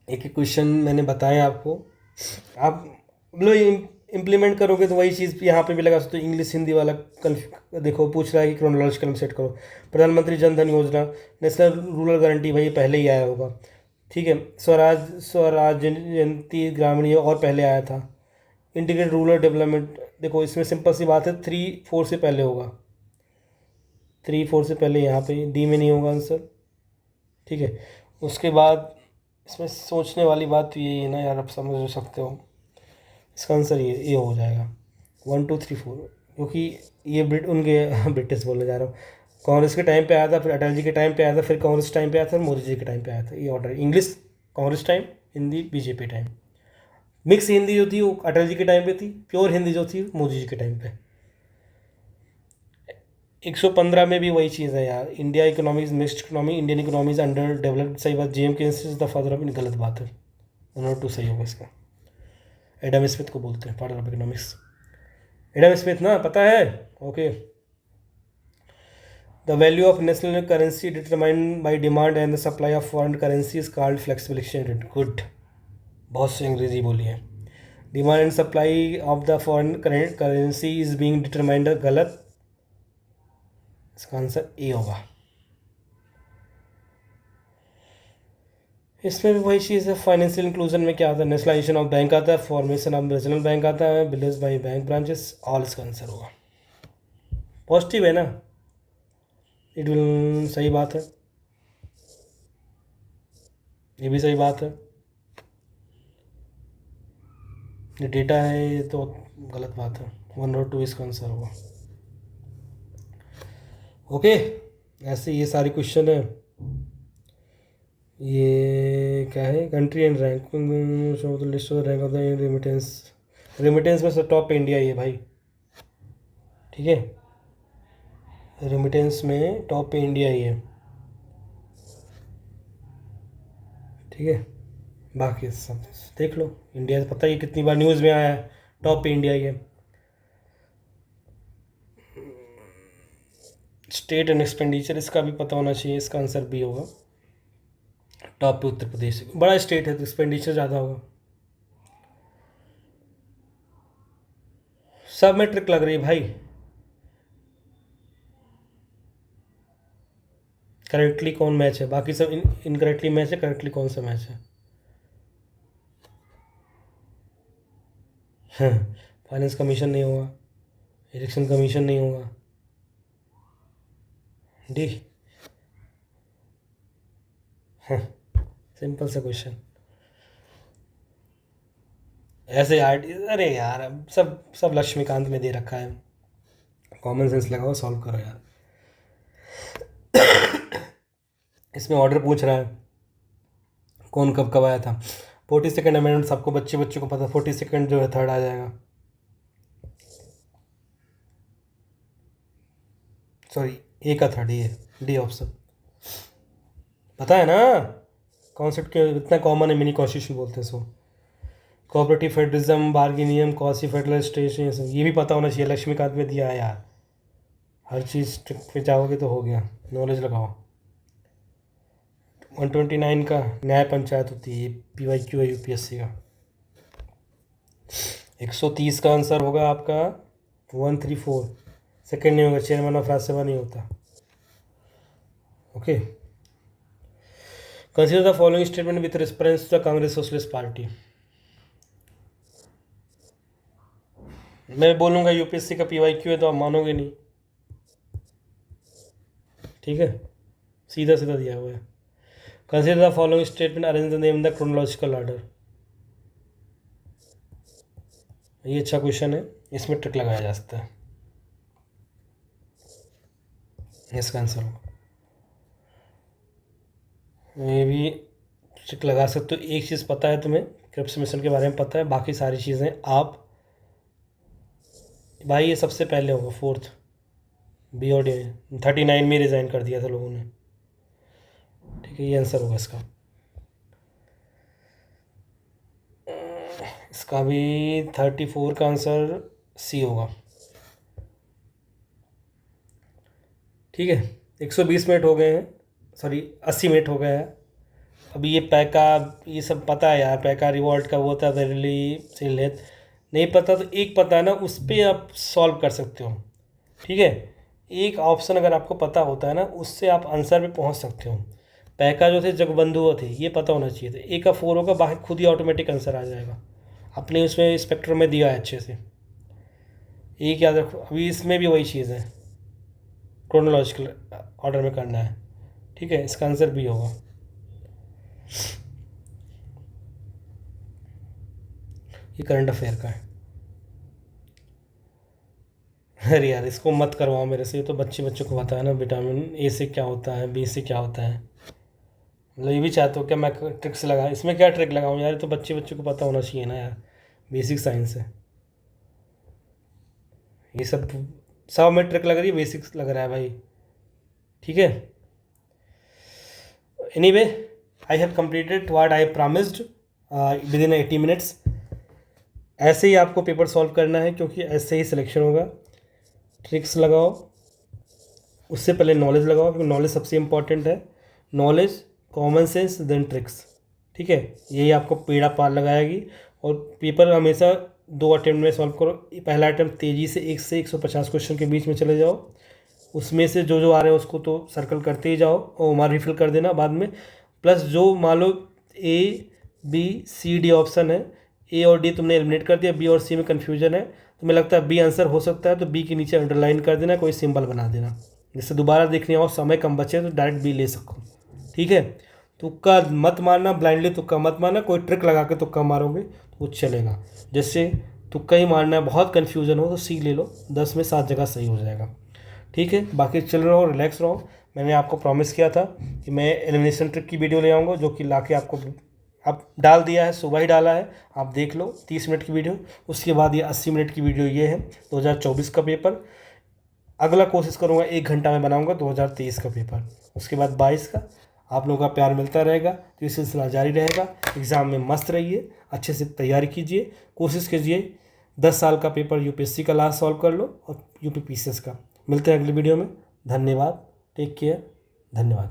एक एक क्वेश्चन मैंने बताया आपको, आप मतलब इम्प्लीमेंट करोगे तो वही चीज़ यहाँ पे भी लगा सकते हो। इंग्लिश हिंदी वाला देखो पूछ रहा है कि क्रोनोलॉजिकल सेट करो। प्रधानमंत्री जन धन योजना, नेशनल रूरल गारंटी, भाई पहले ही आया होगा। ठीक है, स्वराज जयंती ग्रामीण ये और पहले आया था। इंटीग्रेटेड रूरल डेवलपमेंट, देखो इसमें सिंपल सी बात है, 3-4 से पहले होगा, 3-4 से पहले यहाँ पे डी में नहीं होगा आंसर। ठीक है, उसके बाद इसमें सोचने वाली बात तो यही है ना यार, आप समझ सकते हो इसका आंसर ये हो जाएगा 1 2 3 4, क्योंकि ये उनके ब्रिटिश बोलने जा रहा हूँ, कांग्रेस के टाइम पे आया था, फिर अटल जी के टाइम पे आया था, फिर कांग्रेस टाइम पे आया था, मोदी जी के टाइम पे आया था। ये order, English Congress time, Hindi BJP time, mix Hindi जो थी वो अटल जी के टाइम पे थी, प्योर हिंदी जो थी मोदी जी के टाइम पे। 115 में भी वही चीज़ है यार, India economics mixed economy, Indian economy is under developed, सही बात। जेएम के इज द फादर ऑफ, गलत बात है, 1 और 2 सही होगा इसका। एडम स्मिथ को बोलते हैं father of economics, Adam Smith ना, पता है। Okay. The value of national currency determined by demand and the supply of foreign currency is called flexible exchange rate. Good, बहुत से अंग्रेजी बोली है। Demand and supply of the foreign currency is being determined, गलत, इसका answer A होगा। इसमें भी वही चीज़ है। फाइनेंशियल इंक्लूजन में क्या आता है, नेशनलाइजेशन ऑफ बैंक आता है, फॉर्मेशन ऑफ रीजनल बैंक आता है, builders by bank branches, all इसका आंसर होगा। पॉजिटिव है ना, इट विल, सही बात है, ये भी सही बात है। ये डेटा है, ये तो गलत बात है, 1 और 2 इसका आंसर होगा। ओके, ऐसे ये सारे क्वेश्चन है। ये क्या है, country and rank, show the list of rank of the remittance. Remittance में से टॉप इंडिया ही है भाई। ठीक है, रेमिटेंस में टॉप पे इंडिया ही है। ठीक है, बाकी सब देख लो, इंडिया पता ही कितनी बार न्यूज़ में आया है, टॉप पे इंडिया ही है। स्टेट एंड एक्सपेंडिचर, इसका भी पता होना चाहिए, इसका आंसर भी होगा। टॉप पे उत्तर प्रदेश, बड़ा स्टेट है तो एक्सपेंडिचर ज़्यादा होगा। सब में ट्रिक लग रही है भाई। करेक्टली कौन मैच है, बाकी सब इनकरेक्टली मैच है, करेक्टली कौन सा मैच है। फाइनेंस कमीशन नहीं होगा, इलेक्शन कमीशन नहीं होगा, डी। सिंपल सा क्वेश्चन, ऐसे आर्ट, अरे यार अब सब सब लक्ष्मीकांत में दे रखा है, कॉमन सेंस लगाओ, सॉल्व करो यार। इसमें ऑर्डर पूछ रहा है, कौन कब कब आया था, 42nd अमेंडमेंट सबको बच्चे को पता, 42nd जो है थर्ड आ जाएगा, सॉरी ए का थर्ड, ये डी ऑप्शन पता है ना। कॉन्सेप्ट के इतना कॉमन है, मिनी कॉन्स्टिट्यूशन बोलते हैं इसको। कोऑपरेटिव फेडरलिज्म, बार्गेनियम, क्वासी फेडरलिस्टेशन, ये भी पता होना चाहिए। लक्ष्मीकांत में दिया है यार, हर चीज़ ट्रिक पे जाओगे तो हो गया, नॉलेज लगाओ। 129 का न्याय पंचायत होती है, PYQ है UPSC का। 130 का आंसर होगा आपका 134, सेकेंड नहीं होगा, चेयरमैन ऑफ राज्यसभा नहीं होता। Okay, consider the following statement with reference to the Congress socialist party. मैं बोलूँगा UPSC का PYQ है तो आप मानोगे नहीं, ठीक है, सीधा सीधा दिया हुआ है। Consider the following statement arrange the name in the chronological order. ये अच्छा क्वेश्चन है, इसमें ट्रिक लगाया जा सकता है, इसका आंसर होगा। ये भी ट्रिक लगा सकते हो। एक चीज़ पता है तुम्हें, क्रिप्स मिशन के बारे में पता है, बाकी सारी चीज़ें आप भाई, ये सबसे पहले होगा 4th BOD में 39 में रिज़ाइन कर दिया था लोगों ने, ठीक है, ये आंसर होगा इसका। इसका भी 34 का आंसर C होगा, ठीक है। 120 मिनट हो गए हैं, सॉरी 80 मिनट हो गए हैं। अभी ये पैका, ये सब पता है यार, पैका रिवॉल्ट का वो होता है वेरिली सेलेथ, नहीं पता तो एक पता है ना, उस पर आप सॉल्व कर सकते हो, ठीक है। एक ऑप्शन अगर आपको पता होता है ना, उससे आप आंसर पे पहुंच सकते हो। पैका जो थे जगबंधु थे, ये पता होना चाहिए था। ए का 4 होगा, बाकी खुद ही ऑटोमेटिक आंसर आ जाएगा, अपने उसमें स्पेक्ट्रम में दिया है अच्छे से। एक याद रखो, अभी इसमें भी वही चीज़ है, क्रोनोलॉजिकल ऑर्डर में करना है, ठीक है। इसका आंसर भी होगा। ये करंट अफेयर का है। अरे यार इसको मत करवाओ मेरे से, ये तो बच्चों को पता है ना, विटामिन ए से क्या होता है, बी से क्या होता है। मतलब ये भी चाहते हो क्या मैं ट्रिक्स लगा, इसमें क्या ट्रिक लगाऊं यार, ये तो बच्चों को पता होना चाहिए ना यार, बेसिक साइंस है ये सब। सब में ट्रिक लग रही है, बेसिक्स लग रहा है भाई, ठीक है। Anyway, I have completed what I promised with in 80 minutes. ऐसे ही आपको पेपर सॉल्व करना है, क्योंकि ऐसे ही सिलेक्शन होगा। ट्रिक्स लगाओ, उससे पहले नॉलेज लगाओ, क्योंकि नॉलेज सबसे इम्पॉर्टेंट है। Knowledge, common sense, then tricks, ठीक है। यही आपको पेड़ा पार लगाएगी। और पेपर हमेशा 2 अटेम्प्ट में सॉल्व करो। पहला अटेम्प्ट तेज़ी से 1 से 150 क्वेश्चन के बीच में चले जाओ, उसमें से जो आ रहे हैं उसको तो सर्कल करते ही जाओ और वहाँ रिफिल कर देना बाद में। प्लस जो मान लो A, B, C, D option है, A और D तुमने एलिमिनेट कर दिया, B और C में कन्फ्यूजन है, तुम्हें लगता है B आंसर हो सकता है, तो B के नीचे अंडरलाइन कर देना, कोई सिंबल बना देना, जिससे दोबारा देखने आओ समय कम बचे तो डायरेक्ट B ले सको, ठीक है। तुक्का मत मारना, ब्लाइंडली तुक्का मत मारना, कोई ट्रिक लगा के तुक्का मारोगे तो वो चलेगा। जैसे तुक्का ही मारना है, बहुत कन्फ्यूजन हो तो C ले लो, 10 में 7 जगह सही हो जाएगा, ठीक है। बाकी चल रहो, रिलैक्स रहो। मैंने आपको प्रॉमिस किया था कि मैं एलिमिनेशन ट्रिक की वीडियो ले आऊँगा, जो कि लाके आपको अब डाल दिया है, सुबह ही डाला है, आप देख लो 30 मिनट की वीडियो। उसके बाद ये 80 मिनट की वीडियो ये है 2024 का पेपर। अगला कोशिश करूँगा 1 घंटा में बनाऊँगा 2023 का पेपर। उसके बाद 22 का। आप लोगों का प्यार मिलता रहेगा तो ये सिलसिला जारी रहेगा। एग्ज़ाम में मस्त रहिए, अच्छे से तैयारी कीजिए, कोशिश कीजिए 10 साल का पेपर UPSC का लास्ट सॉल्व कर लो और UP PCS का। मिलते हैं अगली वीडियो में। धन्यवाद, टेक केयर, धन्यवाद।